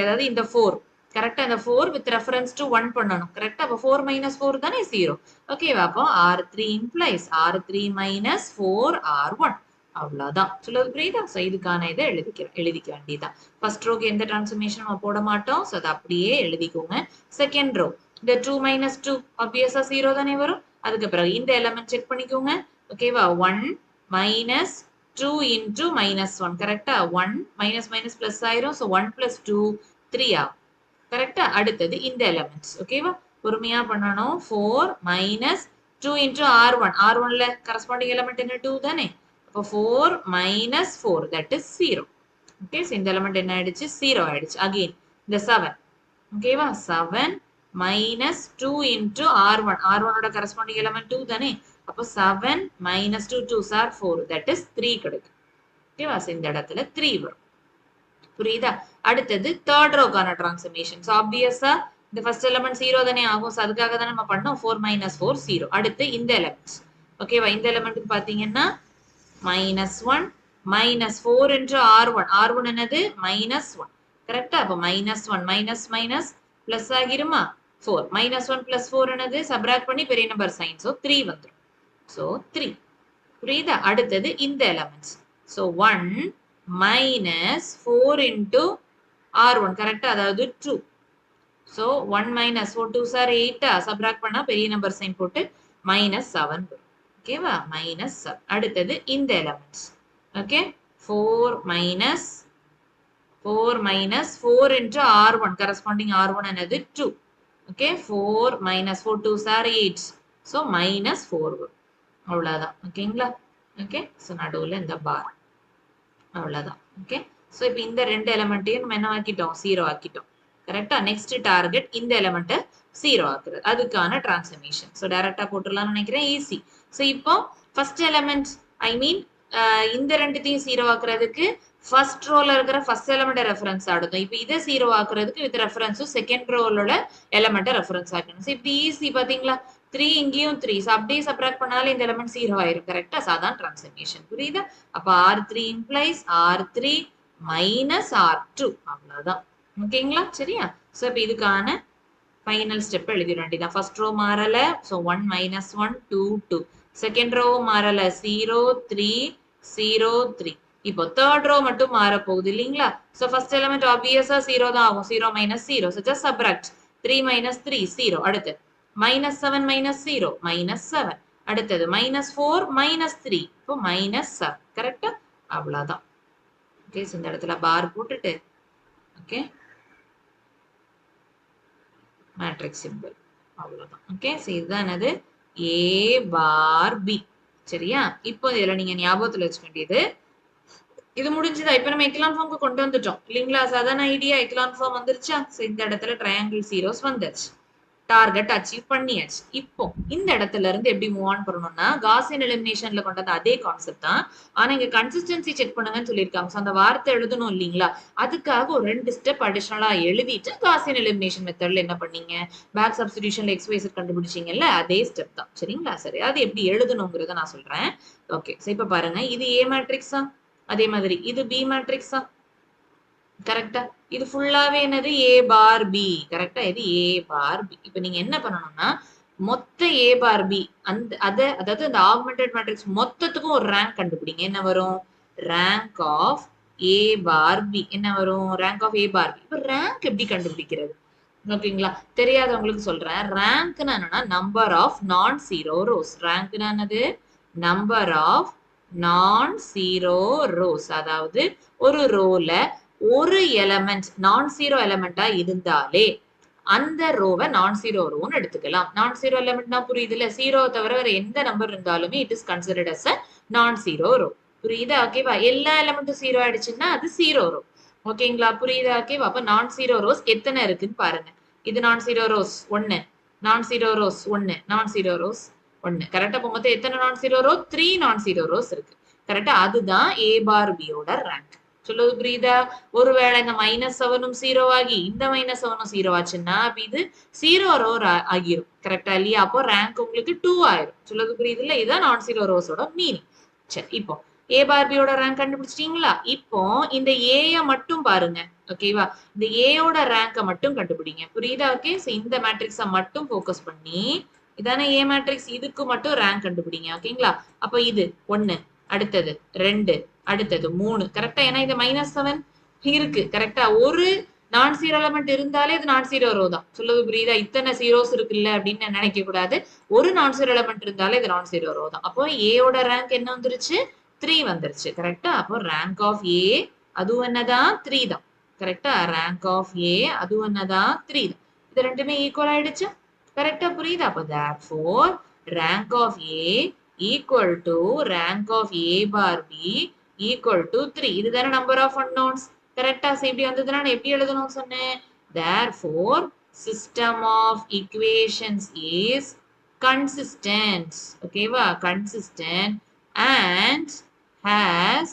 அதாவது இந்த 4 கரெக்டா, இந்த 4 வித் ரெஃபரன்ஸ் டு 1 பண்ணணும். கரெக்டா? அப்ப 4 மைனஸ் 4 தானே 0. ஓகேவா? அப்போ R3 implies R3 minus 4R1, அவ்வளவுதான். சொல்லுவது புரியுதா? சோ இதுக்கான இதை எழுதிக்க வேண்டியதான். ஃபர்ஸ்ட் ரோக்கு எந்த டிரான்ஸ்ஃபர்மேஷன் நம்ம போட மாட்டோம். சோ அதை அப்படியே எழுதிக்கோங்க. செகண்ட் ரோ இந்த 2 மைனஸ் 2 ஆப்வியஸா 0 தானே வரும். அதுக்கு பிறகு இந்த எலிமெண்ட் செக் பண்ணிக்கோங்க. ஓகேவா? 1 மைனஸ் 2 இன்டூ மைனஸ் 1, கரெக்டா? 1 மைனஸ் மைனஸ் பிளஸ் ஆயிரும். ஸோ 1 பிளஸ் 2 3 ஆகும். கரெக்டா? அடுத்தது இந்த எலிமெண்ட்ஸ். ஓகேவா? பொறுமையா பண்ணணும். 4 மைனஸ் 2 இன்டூ R1. R1ல கரஸ்பாண்டிங் எலிமெண்ட் என்ன? 2 தானே. அப்போ 4 minus 4, that is 0. Okay, so இந்த எலிமெண்ட் என்ன ஆயிடுச்சு? 0 ஆயிடுச்சு. அகெயின் இந்த 7. ஓகேவா? 7 மைனஸ் 2 இன்டூ R1. R1ஓட கரஸ்பாண்டிங் எலிமெண்ட் 2 தானே. அப்போ 7 மைனஸ் 2 2 சார் 4, தட் இஸ் 3 கிடைக்கும். ஓகேவா? ஸோ இந்த இடத்துல 3 வரும். புரியுதா? அடுத்தது தேர்ட் ரோக்கான டிரான்ஸ்ஃபர்மேஷன். ஆப்வியஸா இந்த ஃபர்ஸ்ட் எலிமெண்ட் 0 தானே ஆகும். அதுக்காக தான் நம்ம பண்ணோம். 4 மைனஸ் 4 0. அடுத்து இந்த எலிமெண்ட்ஸ். ஓகேவா? இந்த எலிமெண்ட்டுக்கு பாத்தீங்கன்னா minus 1 minus 4 into R1. R1 என்னது? மைனஸ் 1. கரெக்டா? அப்போ மைனஸ் 1 மைனஸ் மைனஸ் பிளஸ் ஆகிருமா? 4 மைனஸ் 1 பிளஸ் 4 என்னது? சப்ராக்ட் பண்ணி பெரிய நம்பர் சைன். ஸோ 3 வந்துடும். ஸோ 3. புரியுதா? அடுத்தது இந்த elements. So 1 minus 4 into R1, கரெக்டா? அதாவது 2. So 1 minus 4 2s are 8, subtract பண்ணா பெரிய நம்பர் சைன் போட்டு minus 7 வரும். ஓகேவா? minus 7. அடுத்தது இந்த elements. Okay, 4 minus 4 into R1, corresponding R1 என்னது? 2. Okay, 4 minus 4 2s are 8. So minus 4 வரும். அவ்வளவுதான். ஓகேங்களா? ஓகே, ஸோ நடுவில் இந்த பார், அவ்வளவுதான். ஓகே, ஸோ இப்போ இந்த ரெண்டு எலிமெண்ட்டையும் நம்ம என்ன ஆக்கிட்டோம்? 0 ஆக்கிட்டோம். கரெக்டா? நெக்ஸ்ட் டார்கெட் இந்த எலிமெண்ட்டை 0 ஆக்குறது. அதுக்கான டிரான்ஸ்ஃபர்மேஷன். ஸோ டைரக்டா போட்டுடலாம்னு நினைக்கிறேன். ஈஸி. ஸோ இப்போ ஃபர்ஸ்ட் எலிமெண்ட், ஐ மீன் இந்த ரெண்டுத்தையும் 0 ஆக்குறதுக்கு ஃபர்ஸ்ட் ரோல இருக்கிற ஃபர்ஸ்ட் எலிமெண்ட் ரெஃபரன்ஸ் ஆடுதும். இப்போ இதை 0 ஆக்குறதுக்கு வித் ரெஃபரன்ஸும் செகண்ட் ரோலோட எலிமெண்ட்டை ரெஃபரன்ஸ் ஆக்கணும். ஸோ இப்படி ஈஸி பாத்தீங்களா? 3 இங்கேயும் 3. ஸோ அப்படியே சப்ராக்ட் பண்ணாலும் இந்த எலிமெண்ட் 0 ஆயிரும். கரெக்டா? ஸோ அதான் டிரான்ஸ்ஃபர்மேஷன். புரியுதா? அப்ப R3 implies R3 minus R2, அவ்வளவுதான். ஓகேங்களா? சரியா? ஸோ இப்போ இதுக்கான ஃபைனல் ஸ்டெப் எழுதிட வேண்டியதான். ஃபர்ஸ்ட் ரோ மாறல. So 1 minus 1 2 2. செகண்ட் ரோ மாறல. 0 3 0 3. இப்போ தேர்ட் ரோ மட்டும் மாற போகுது இல்லைங்களா? ஸோ ஃபர்ஸ்ட் எலிமெண்ட் ஆப்வியஸா 0 தான் ஆகும். 0 minus 0. So just subtract. 3 minus 3 0. அடுத்து மைனஸ் 7 மைனஸ் 0 மைனஸ் 7. அடுத்தது மைனஸ் 4 மைனஸ் 3. இப்போ மைனஸ் 7. கரெக்டா? அவ்வளவுதான். ஓகே, இந்த இடத்துல பார் போட்டுட்டு ஓகே மேட்ரிக்ஸ் சிம்பிள், அவ்வளவுதான். ஓகே, ஸோ இதுதான் என்னது? A bar B. சரியா? இப்போ இதுல நீங்க ஞாபகத்துல வச்சுக்க வேண்டியது, இது முடிஞ்சுதா? இப்ப நம்ம எக்லான் ஃபார்முக்கு கொண்டு வந்துட்டோம் இல்லைங்களா? சாதாரண ஐடியா எக்லான் ஃபார்ம் வந்துருச்சா? ஸோ இந்த இடத்துல ட்ரையாங்கிள் ஜீரோஸ் வந்துருச்சு. டார்கெட் அச்சீவ் பண்ணியாச்சு. இப்போ இந்த இடத்துல இருந்து எப்படி மூவ் ஆன் பண்ணணும்னா, காசியன் எலிமினேஷன்ல கொண்டது அதே கான்செப்ட் தான். ஆனா இங்க கன்சிஸ்டன்சி செக் பண்ணுங்கன்னு சொல்லியிருக்காங்க. ஸோ அந்த வார்த்தை எழுதணும் இல்லைங்களா? அதுக்காக ஒரு 2 ஸ்டெப் அடிஷனலா எழுதிட்டு காசியன் எலிமினேஷன் மெத்தட்ல என்ன பண்ணீங்க? பேக் சப்ஸ்டிடியூஷன்ல எக்ஸ்வைஸ் கண்டுபிடிச்சீங்கல்ல, அதே ஸ்டெப் தான். சரிங்களா? சரி, அது எப்படி எழுதணுங்கிறத நான் சொல்றேன். ஓகே, ஸோ இப்ப பாருங்க, இது ஏ மேட்ரிக்ஸா, அதே மாதிரி இது பி மேட்ரிக்ஸா. கரெக்டா? இது ஃபுல்லாவே என்னது? ஏ பார் பி. கரெக்டா? இது ஏ பார் பி. இப்போ நீங்க என்ன பண்ணணும்னா, மொத்த ஏ பார் பி அதாவது அந்த ஆக்மெண்டட் மேட்ரிக்ஸ் மொத்தத்துக்கும் ஒரு ரேங்க் கண்டுபிடிங்க. என்ன வரும்? Rank of A bar B. என்ன வரும்? Rank of A bar B. இப்போ ரேங்க் எப்படி கண்டுபிடிக்கிறது? ஓகேங்களா? தெரியாதவங்களுக்கு சொல்றேன். ரேங்க்னா என்னன்னா number of non zero rows. ரேங்க்னா என்னது? Number of non zero rows. அதாவது ஒரு ரோல ஒரு எலமெண்ட் நான் ஜீரோ எலமெண்டா இருந்தாலே அந்த ரோவை நான் ஜீரோ ரோன்னு எடுத்துக்கலாம். நான் ஜீரோ எலமெண்ட்னா புரியுதுல்ல? ஜீரோ தவிர வேற எந்த நம்பர் இருந்தாலுமே it is considered as a non zero row. புரியுதா? ஓகேவா? எல்லா எலமெண்ட்டும் ஜீரோ ஆயிடுச்சுன்னா அது ஜீரோ ரோ. ஓகேங்களா? புரியுதா? ஓகேவா? அப்ப நான் ஜீரோ ரோஸ் எத்தனை இருக்குன்னு பாருங்க. இது நான் ஜீரோ ரோஸ் 1. நான் ஜீரோ ரோஸ் 1, நான் ஜீரோ ரோஸ் 1. கரெக்டா? அப்ப மொத்தம் எத்தனை நான் ஜீரோ ரோ? 3 நான் ஜீரோ ரோஸ் இருக்கு. கரெக்டா? அதுதான் A bar B யோட ரேங்க். சொல்லுது புரியுதா? ஒருவேளை இந்த -7ம் 0 ஆகி இந்த -7ம் 0 ஆச்சுன்னா அப்ப இது 0 ரோ ஆகிரும். கரெக்டா இல்லையா? அப்போ ரேங்க் உங்களுக்கு 2 ஆயிரும். சொல்லுது புரியுது இல்ல? இதுதான் நான் ஜீரோ ரோஸோட மீனிங். சரி, இப்போ A bar B யோட ரேங்க் கண்டுபிடிச்சிட்டீங்களா? இப்போ இந்த A ய மட்டும் பாருங்க. ஓகேவா? இந்த A யோட ரேங்க மட்டும் கண்டுபிடிங்க. புரியுதா? ஓகே. சோ இந்த மேட்ரிக்ஸ மட்டும் ஃபோக்கஸ் பண்ணி இதானே A மேட்ரிக்ஸ், இதுக்கு மட்டும் ரேங்க் கண்டுபிடிங்க. ஓகேங்களா? அப்ப இது 1, அடுத்தது 2, அடுத்தது 3. கரெக்டா? ஏன்னா இது -7 இருக்கு. கரெக்டா? ஒரு நான் ஜீரோ எலிமெண்ட் இருந்தாலே இது நான் ஜீரோ ரோ தான். சொல்லுது புரியுதா? இத்தனை ஜீரோஸ் இருக்குல்ல அப்படின்னு நினைக்க கூடாது. ஒரு நான் ஜீரோ எலிமெண்ட் இருந்தாலே இது நான் ஜீரோ ரோ தான். அப்போ A யோட ரேங்க் என்ன வந்துருச்சு? 3 வந்துருச்சு. கரெக்டா? அப்போ ரேங்க் ஆஃப் A அதுவும் என்னதான்? 3 தான். கரெக்டா? ரேங்க் ஆஃப் A அதுவும் என்னதான்? 3 தான். இது ரெண்டுமே ஈக்குவல் ஆயிடுச்சு. கரெக்டா? புரியுதா? அப்போ therefore rank of A equal to rank of A bar B equal to 3. இதுதானே number of unknowns. கரெக்டா? இப்படி வந்ததுன்னா நான் எப்படி எழுதணும்னு சொன்னேன்? therefore system of equations is consistent. ஓகேவா? consistent and has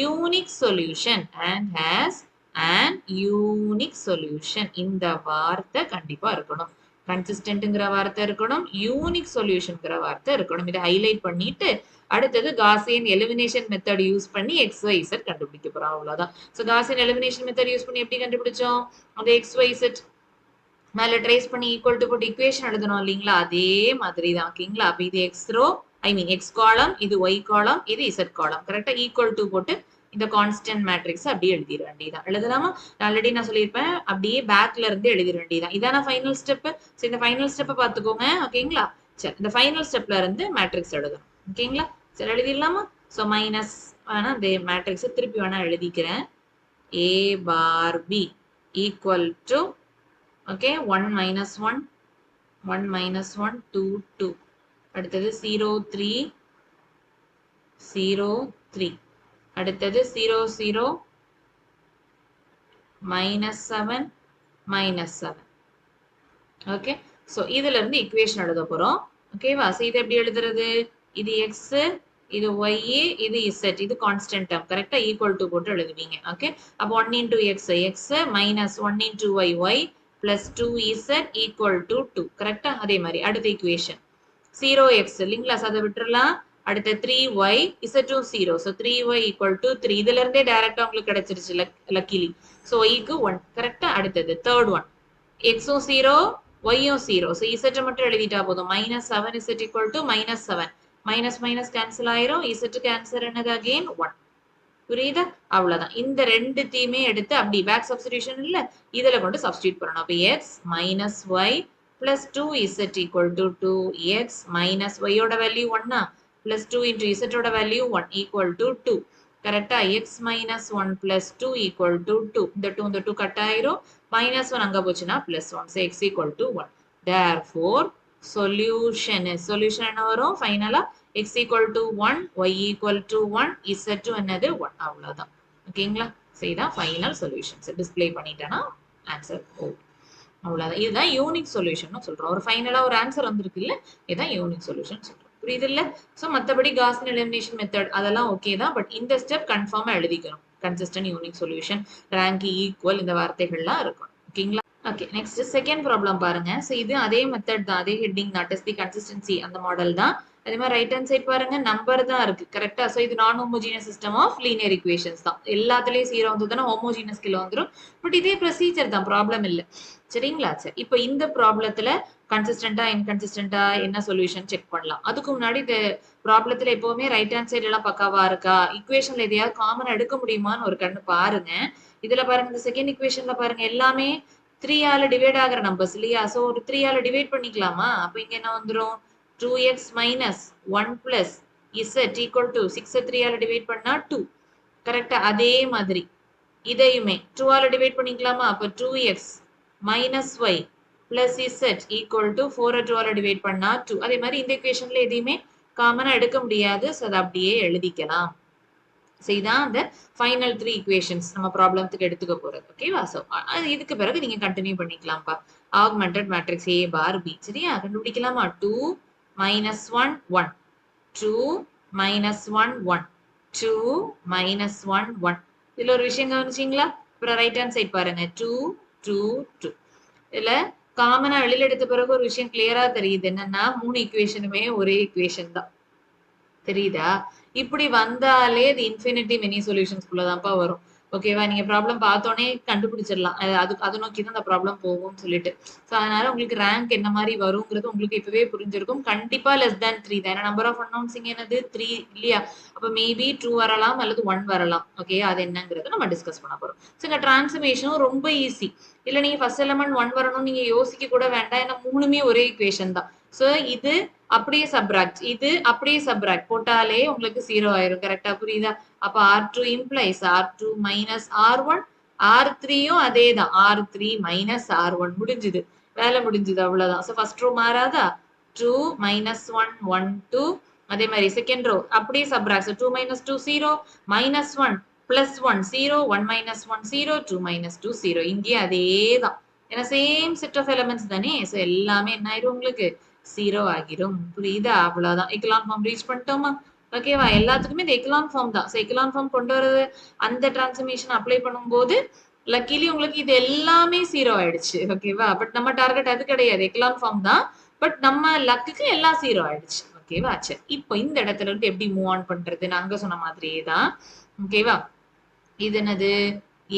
unique solution and has an unique solution. இந்த வார்த்தை கண்டிப்பா இருக்கணும். கன்சிஸ்டன்ட்ங்கிற வார்த்தை இருக்கணும், யூனிக் சொல்யூஷன்ங்கிற வார்த்தை இருக்கணும். இதை ஹைலைட் பண்ணிட்டு அடுத்தது காசியன் எலிமினேஷன் மெத்தட் யூஸ் பண்ணி XYZ கண்டுபிடிக்க போறோம். அவ்வளவுதான். So Gaussian elimination method use பண்ணி எப்படி கண்டுபிடிச்சோம்? அந்த XYZ மேல ட்ரேஸ் பண்ணி ஈக்குவல் டு போட்டு ஈக்குவேஷன் எழுதணும் இல்லைங்களா? அதே மாதிரி தான். ஓகேங்களா? அப்ப இது X ரோ, X காலம், இது Y காலம், இது Z காலம். கரெக்டா? ஈக்குவல் டு போட்டு இந்த கான்ஸ்டன்ட் மேட்ரிக்ஸ் அப்படியே எழுதிட வேண்டியதான். எழுதலாமா? ஆல்ரெடி நான் சொல்லியிருப்பேன், அப்படியே பேக்ல இருந்து எழுதிட வேண்டியதான். இதான ஃபைனல் ஸ்டெப். சரி, இந்த ஃபைனல் ஸ்டெப்பை பார்த்துக்கோங்க. ஓகேங்களா? சரி, இந்த ஃபைனல் ஸ்டெப்ல இருந்து மேட்ரிக்ஸ் எழுதணும். ஓகேங்களா? சரி, எழுதிடலாமா? ஸோ மைனஸ் வேணா இந்த மேட்ரிக்ஸை திருப்பி வேணா எழுதிக்கிறேன். A bar B equal to okay 1 minus 1 1 minus 1 2 2. அடுத்தது 0 3 0 3. அடுத்தது 0 0 -7 -7. ஓகே. சோ இதுல இருந்து ஈக்குவேஷன் எழுத போறோம். ஓகேவா? சோ இது எப்படி எழுதுறது? இது x, இது y, இது z. இது கான்ஸ்டன்ட் டேர்ம். கரெக்ட்டா? ஈக்குவல் டு போட்டு எழுதுவீங்க. ஓகே. அப்ப 1 into x x minus 1 into y y plus 2z equal to 2. கரெக்ட்டா? அதே மாதிரி அடுத்த ஈக்குவேஷன் 0x இல்லைங்களா? அதை விட்டுறலாம். அடுத்த 3y z 0. so 3y equal to 3. இதுல இருந்தே டைரக்டா உங்களுக்கு கிடைச்சிருச்சு லக்கிலி. so y க்கு 1. கரெக்ட்டா? அடுத்தது third one x 0 y 0. so z மட்டும் எழுதிட்டா போதும். -7 z equal to -7. Minus minus cancel ஆயிரும். z கேன்சல் என்னது அகைன் 1. புரியுதா? அவ்வளவுதான். இந்த ரெண்டுத்தையுமே எடுத்து அப்படி பேக் சப்ஸ்டிடியூஷன் இல்ல, இதுல கொண்டு சப்ஸ்டிடியூட் பண்ணணும். அப்ப x minus y plus 2z equal to 2x minus y ஓட வேல்யூ 1 plus 2 into z ஓட வேல்யூ 1 equal to 2. கரெக்டா? x minus 1 plus 2 equal to 2. இந்த 2 கட் ஆயிரும். minus 1 அங்க போச்சுன்னா plus 1. so x equal to 1. therefore solution என்ன வரும்? ஃபைனலா x equal to 1, y equal to 1, z என்னது 1. அவ்வளவுதான். ஓகேங்களா? செய்தா ஃபைனல் சொல்யூஷன்ஸ் டிஸ்ப்ளே பண்ணிட்டேன்னா ஆன்சர் ஓ. அவ்வளவுதான். இதுதான் யூனிக் சொல்யூஷன் சொல்றோம். ஒரு ஃபைனலா ஒரு ஆன்சர் வந்திருக்கு இல்ல, இதுதான் யூனிக் சொல்யூஷன் சொல்றோம். புரியுது இல்ல? சோ மத்தபடி காஸியன் எலிமினேஷன் மெத்தட் அதெல்லாம் ஓகே தான். பட் இந்த ஸ்டெப் கன்ஃபார்மா எழுதிக்கணும். Consistent unique solution, rank equal, இந்த வார்த்தைகள்லாம் இருக்கும். ஓகேங்களா? ஓகே, நெக்ஸ்ட் செகண்ட் ப்ராப்ளம் பாருங்க. சோ இது அதே மெத்தட் தான், அதே ஹெட்டிங் தான், டெஸ்ட் தி கன்சிஸ்டன்சி அந்த மாடல் தான். அதே மாதிரி ரைட் ஹேண்ட் சைட் பாருங்க, நம்பர் தான் இருக்கு. கரெக்டா? சோ இது non homogeneous system of linear equations தான். எல்லாத்துலயும் 0 வந்ததுன்னா ஹோமோஜீனியஸ் கீழ வந்துரும். பட் இதே ப்ரொசீஜர் தான், ப்ராப்ளம் இல்ல. சரிங்களா? சரி, இப்போ இந்த ப்ராப்ளத்துல கன்சிஸ்டன்டா இன்கன்சிஸ்டன்டா என்ன சொல்யூஷன் செக் பண்ணலாம். அதுக்கு முன்னாடி இந்த ப்ராப்ளத்துல எப்பவுமே ரைட் ஹேண்ட் சைடு எல்லாம் பக்காவா இருக்கா, ஈக்குவேஷன்ல எதையாவது காமனா எடுக்க முடியுமான்னு ஒரு கண்ணு பாருங்க. இதுல பாருங்க, இந்த செகண்ட் ஈக்குவேஷன்ல பாருங்க, எல்லாமே 3 ஆல டிவைட் ஆகிற நம்பர்ஸ் இல்லையா? சோ ஒரு 3 ஆல டிவைட் பண்ணிக்கலாமா? அப்ப இங்க என்ன வந்துரும்? 2x minus 1 plus z equal to 6 3 ஆல டிவைட் பண்ணா 2. கரெக்டா? அதே மாதிரி இதையுமே 2 ஆல டிவைட் பண்ணிக்கலாமா? அப்ப 2x minus y plus z equal to 4 2 ஆல டிவைட் பண்ணா 2. அதே மாதிரி இந்த ஈக்குவேஷன்ல எதையுமே காமனா எடுக்க முடியாது. சோ அதை அப்படியே எழுதிக்கலாம். சோ இதான் அந்த ஃபைனல் 3 ஈக்குவேஷன்ஸ் நம்ம ப்ராப்ளத்துக்கு எடுத்துக்க போறது. ஓகேவா? சோ இதுக்கு பிறகு நீங்க கண்டினியூ பண்ணிக்கலாம்ப்பா. Augmented matrix A bar B. சரியா, கண்டுபிடிக்கலாமா? 2 minus 1 1, 2 minus 1 1, 2 minus 1 1. இதுல ஒரு விஷயம் கவனிச்சீங்களா? அப்புறம் ரைட் ஹேண்ட் சைட் பாருங்க, 2 2 2. இதுல காமனா வெளியில எடுத்த பிறகு ஒரு விஷயம் கிளியரா தெரியுது. என்னன்னா 3 ஈக்குவேஷனுமே ஒரே ஈக்குவேஷன் தான். தெரியுதா? இப்படி வந்தாலே இது இன்ஃபினிட்டி மெனி சொல்யூஷன்ஸ்குள்ளதான்ப்பா வரும். ஓகேவா? நீங்க ப்ராப்ளம் பார்த்தோனே கண்டுபிடிச்சிடலாம். அது நோக்கி தான் அந்த ப்ராப்ளம் போகும்னு சொல்லிட்டு. ஸோ அதனால உங்களுக்கு ரேங்க் என்ன மாரி வருங்கிறது உங்களுக்கு இப்பவே புரிஞ்சிருக்கும். கண்டிப்பா லெஸ் தேன் 3 தான். ஏன்னா நம்பர் ஆஃப் அன்னவுன்ஸ் இங்க என்னது 3 இல்லையா? அப்ப மேபி 2 வரலாம் அல்லது 1 வரலாம். ஓகே, அது என்னங்கிறத நம்ம டிஸ்கஸ் பண்ண போறோம். ஸோ இந்த டிரான்ஸ்ஃபர்மேஷனும் ரொம்ப ஈஸி. இல்ல நீங்க ஃபர்ஸ்ட் எலிமெண்ட் 1 வரணும்னு நீங்க யோசிக்க கூட வேண்டாம். ஏன்னா 3மே ஒரே ஈக்குவேஷன் தான். ஸோ இது அப்படியே சப்ராக்ட், இது அப்படியே சப்ராக்ட் போட்டாலே உங்களுக்கு 0 ஆயிரும். கரெக்டா புரியுதா? அப்ப R2 implies R2 minus R1, R3யும் அதே தான். R3 minus R1 முடிஞ்சுது. வேலை முடிஞ்சுது, அவ்வளவுதான். ஸோ ஃபர்ஸ்ட் ரோ மாறாதா? 2 minus 1 1 2. அதே மாதிரி செகண்ட் ரோ அப்படியே subtract. 2 minus 2 0, minus 1 plus 1 0, 1 minus 1 0, 2 minus 2 0. இங்கே அதே தான். ஏன்னா சேம் செட் ஆஃப் எலிமெண்ட்ஸ் தானே. ஸோ எல்லாமே என்ன ஆயிரும் உங்களுக்கு? 0 ஆகிரும். புரியுதா? அவ்வளவுதான். எக்கலான் ஃபார்ம் ரீச் பண்ணிட்டோமா? ஓகேவா? எல்லாத்துக்குமே இந்த எக்கலான் ஃபார்ம் தான். ஸோ எக்கலான் ஃபார்ம் கொண்டு வரது அந்த டிரான்ஸ்ஃபர்மேஷன் அப்ளை பண்ணும்போது லக்கிலி உங்களுக்கு இது எல்லாமே 0 ஆயிடுச்சு. ஓகேவா? பட் நம்ம டார்கெட் அது கிடையாது. எக்கலான் ஃபார்ம் தான். பட் நம்ம லக்குக்கு எல்லாம் 0 ஆயிடுச்சு. ஓகேவா? சரி, இப்போ இந்த இடத்துல இருந்து எப்படி மூவ் ஆன் பண்றது? நான் அங்க சொன்ன மாதிரியே தான். ஓகேவா? இது என்னது?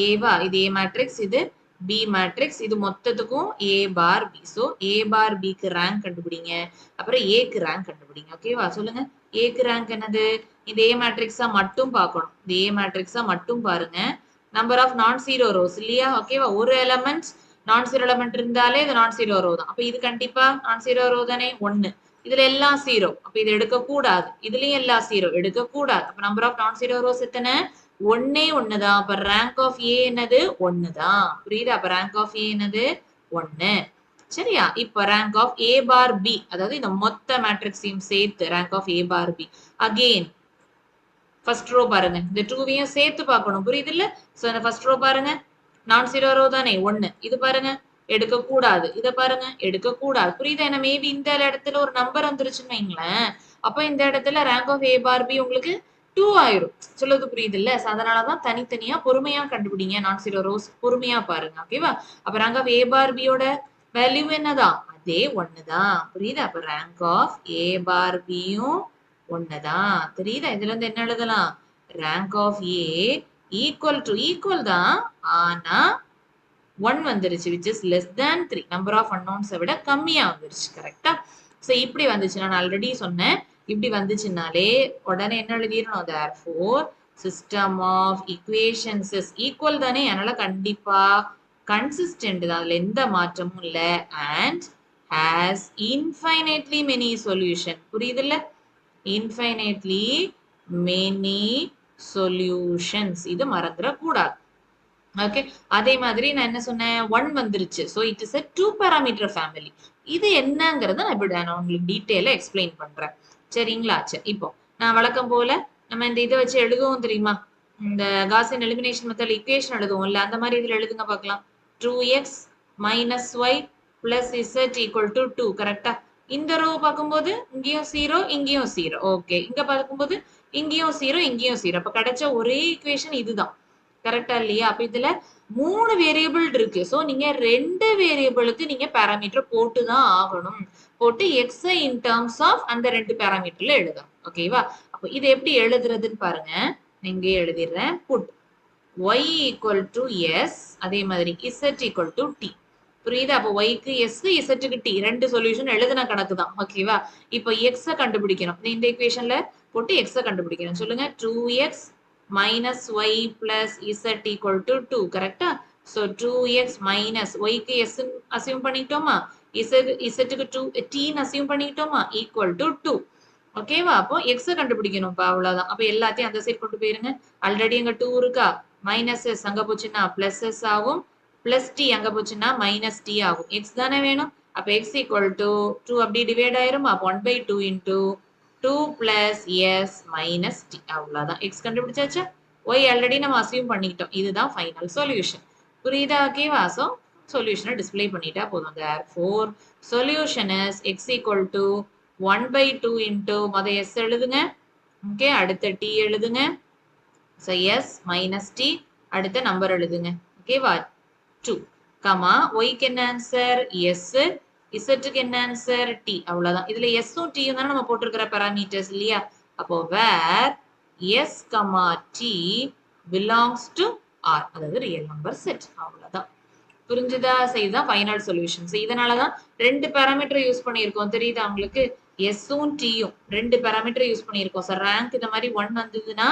ஏவா? இது ஏ மேட்ரிக்ஸ், இது பி மேட்ரிக்ஸ். இது மொத்தத்துக்கும் ஏ பார் பி. ஸோ ஏ பார் பிக்கு ரேங்க் கண்டுபிடிங்க. அப்புறம் ஏக்கு ரேங்க் கண்டுபிடிங்க. ஓகேவா? சொல்லுங்க. ஏக்கு ரேங்க் என்னது? இந்த ஏ மேட்ரிக்ஸா மட்டும் பார்க்கணும். இந்த ஏ மேட்ரிக்ஸா மட்டும் பாருங்க. Number of non zero rose இல்லையா? ஓகேவா? ஒரு எலமெண்ட் நான் ஜீரோ எலமெண்ட் இருந்தாலே இது நான் ஜீரோ ரோ தான். அப்ப இது கண்டிப்பா நான் ஜீரோ ரோ தானே. 1. இதுல எல்லாம் 0. அப்ப இது எடுக்க கூடாது. இதுலயும் எல்லாம் 0 எடுக்க கூடாது. அப்ப number of non zero rose எத்தனை? ஒன்னே ஒண்ணுதான். அப்ப ரேங்க் ஆஃப் ஏ என்னது? ஒண்ணுதான். புரியுதா? அப்ப ரேங்க் ஆஃப் ஏ என்னது? 1. சரியா? இப்ப rank of A bar B, அதாவது இந்த மொத்த மேட்ரிக்ஸையும் சேர்த்து rank of A bar B. Again first row பாருங்க. இந்த 2வையும் சேர்த்து பார்க்கணும். புரியுது இல்ல? சோ இந்த ஃபர்ஸ்ட் ரோ பாருங்க. நான் ஜீரோ ரோ தானே 1. இது பாருங்க, எடுக்க கூடாது. இத பாருங்க, எடுக்க கூடாது. புரியுதா? ஏன்னா மேபி இந்த இடத்துல ஒரு நம்பர் வந்துருச்சுன்னு வைங்களேன். அப்ப இந்த இடத்துல rank of A bar B உங்களுக்கு 2 ஆயிரும். சொல்லுது புரியுது இல்ல? அதனாலதான் தனித்தனியா பொறுமையா கண்டுபிடிங்க. நான் ஜீரோ ரோஸ் பொறுமையா பாருங்க. ஓகேவா? அப்ப ரேங்க் ஆஃப் ஏ பார் பியோட வேல்யூ என்னதான்? அதே 1 தான். புரியுதா? அப்ப ரேங்க் ஆஃப் ஏ பார் பியும் 1 தான். தெரியுதா? இதுல இருந்து என்ன எழுதலாம்? ரேங்க் ஆஃப் ஏ ஈக்குவல் தான். ஆனா 1 வந்துருச்சு, which is less than 3. Number of அன்னோன்ஸை விட கம்மியா வந்துருச்சு. கரெக்டா? சோ இப்படி வந்துச்சுன்னா, நான் ஆல்ரெடி சொன்னேன், இப்படி வந்துச்சுனாலே உடனே என்ன எழுதிடணும்? therefore system of equations is equal தானே. அதனால கண்டிப்பா கன்சிஸ்டன்ட் தான். அதுல எந்த மாற்றமும் இல்ல. and has infinitely many solution. புரியுதுல்ல? infinitely many solutions. இது மறந்துடக்கூடாது. ஓகே, அதே மாதிரி நான் என்ன சொன்னேன்? 1 வந்துருச்சு. So it is a 2 parameter family. இது என்னங்கிறத நான் உங்களுக்கு டீட்டெயிலா எக்ஸ்பிளைன் பண்றேன். சரிங்களா? சரி, இப்போ நான் வழக்கம் போல நம்ம இந்த இதை வச்சு எழுதுவோம் தெரியுமா? இந்த காசியன் எலிமினேஷன் மெத்தட் ஈக்குவேஷன் எழுதுவோம் இல்ல, அந்த மாதிரி இதுல எழுதுங்க பார்க்கலாம். 2x minus y plus z equal to 2. கரெக்டா? இந்த ரோ பார்க்கும்போது இங்கேயும் 0, இங்கேயும் 0. ஓகே, இங்க பார்க்கும்போது இங்கேயும் 0, இங்கேயும் 0. அப்ப கிடைச்ச ஒரே ஈக்குவேஷன் இதுதான். கரெக்டா இல்லையா? அப்ப இதுல 3 வேரியபிள் இருக்கு. சோ நீங்க 2 வேரியபிளுக்கு நீங்க பாராமீட்டர் போட்டு தான் ஆகணும். போட்டு x இன் டர்ம்ஸ் ஆஃப் அந்த 2 பாராமீட்டர்ல எழுதணும். ஓகேவா? அப்ப இது எப்படி எழுதுறதுன்னு பாருங்க. இங்கே எழுதிடுறேன். Put y equal to s, அதே மாதிரி z equal to t. புரியுதா? அப்ப y க்கு s, z க்கு t. 2 சொல்யூஷன் எழுதுன கணக்கு தான். ஓகேவா? இப்போ x கண்டுபிடிக்கணும். இந்த ஈக்குவேஷன்ல போட்டு x கண்டுபிடிக்கணும். சொல்லுங்க. 2x minus y plus z equal to 2. கரெக்டா? So 2x minus y க்கு s அசியூம் பண்ணிட்டோமா? z க்கு 2 t அசியூம் பண்ணிட்டோமா? equal to 2. ஓகேவா? அப்போ x கண்டுபிடிக்கணும்ப்பா, அவ்வளவுதான். அப்ப எல்லாத்தையும் அந்த சைடு கொண்டு போயிருங்க. ஆல்ரெடி அங்க 2 இருக்கா? மைனஸ் s அங்க போச்சுன்னா பிளஸ் s ஆகும். பிளஸ் t அங்க போச்சுன்னா மைனஸ் t ஆகும். x தானே வேணும். அப்ப x equal to 2 அப்படி டிவைட் ஆயிரும். அப்ப 1/2 into 2 plus s minus t. அவ்வளவுதான். x கண்டுபிடிச்சாச்சா? y ஆல்ரெடி நம்ம அசியூம் பண்ணிக்கிட்டோம். இதுதான் ஃபைனல் சொல்யூஷன். புரியுதா? ஓகேவா? சோ சொல்யூஷனை டிஸ்ப்ளே பண்ணிட்டா போதும். therefore solution is x equal to 1/2 into மொத s எழுதுங்க. ஓகே, அடுத்த t எழுதுங்க. so s minus t அடுத்த நம்பர் எழுதுங்க. ஓகேவா, 2 கமா y க்கு என்ன ஆன்சர் s, z க்கு என்ன ஆன்சர் t. அவ்வளவுதான். இதுல s உம் t உம் தான நம்ம போட்டுருக்கிற பாராமீட்டர்ஸ் இல்லையா? அப்போ where s, t belongs to R, அதாவது ரியல் நம்பர் செட். அவ்வளவுதான். புரிஞ்சுதா? இதுதான் ஃபைனல் சொல்யூஷன். இதனாலதான் ரெண்டு பேராமீட்டர் யூஸ் பண்ணியிருக்கோம். தெரியுதா உங்களுக்கு? எஸ்ஸும் டீயும் ரெண்டு பேராமீட்டர் யூஸ் பண்ணியிருக்கோம். சார் ரேங்க் இந்த மாதிரி 1 வந்ததுன்னா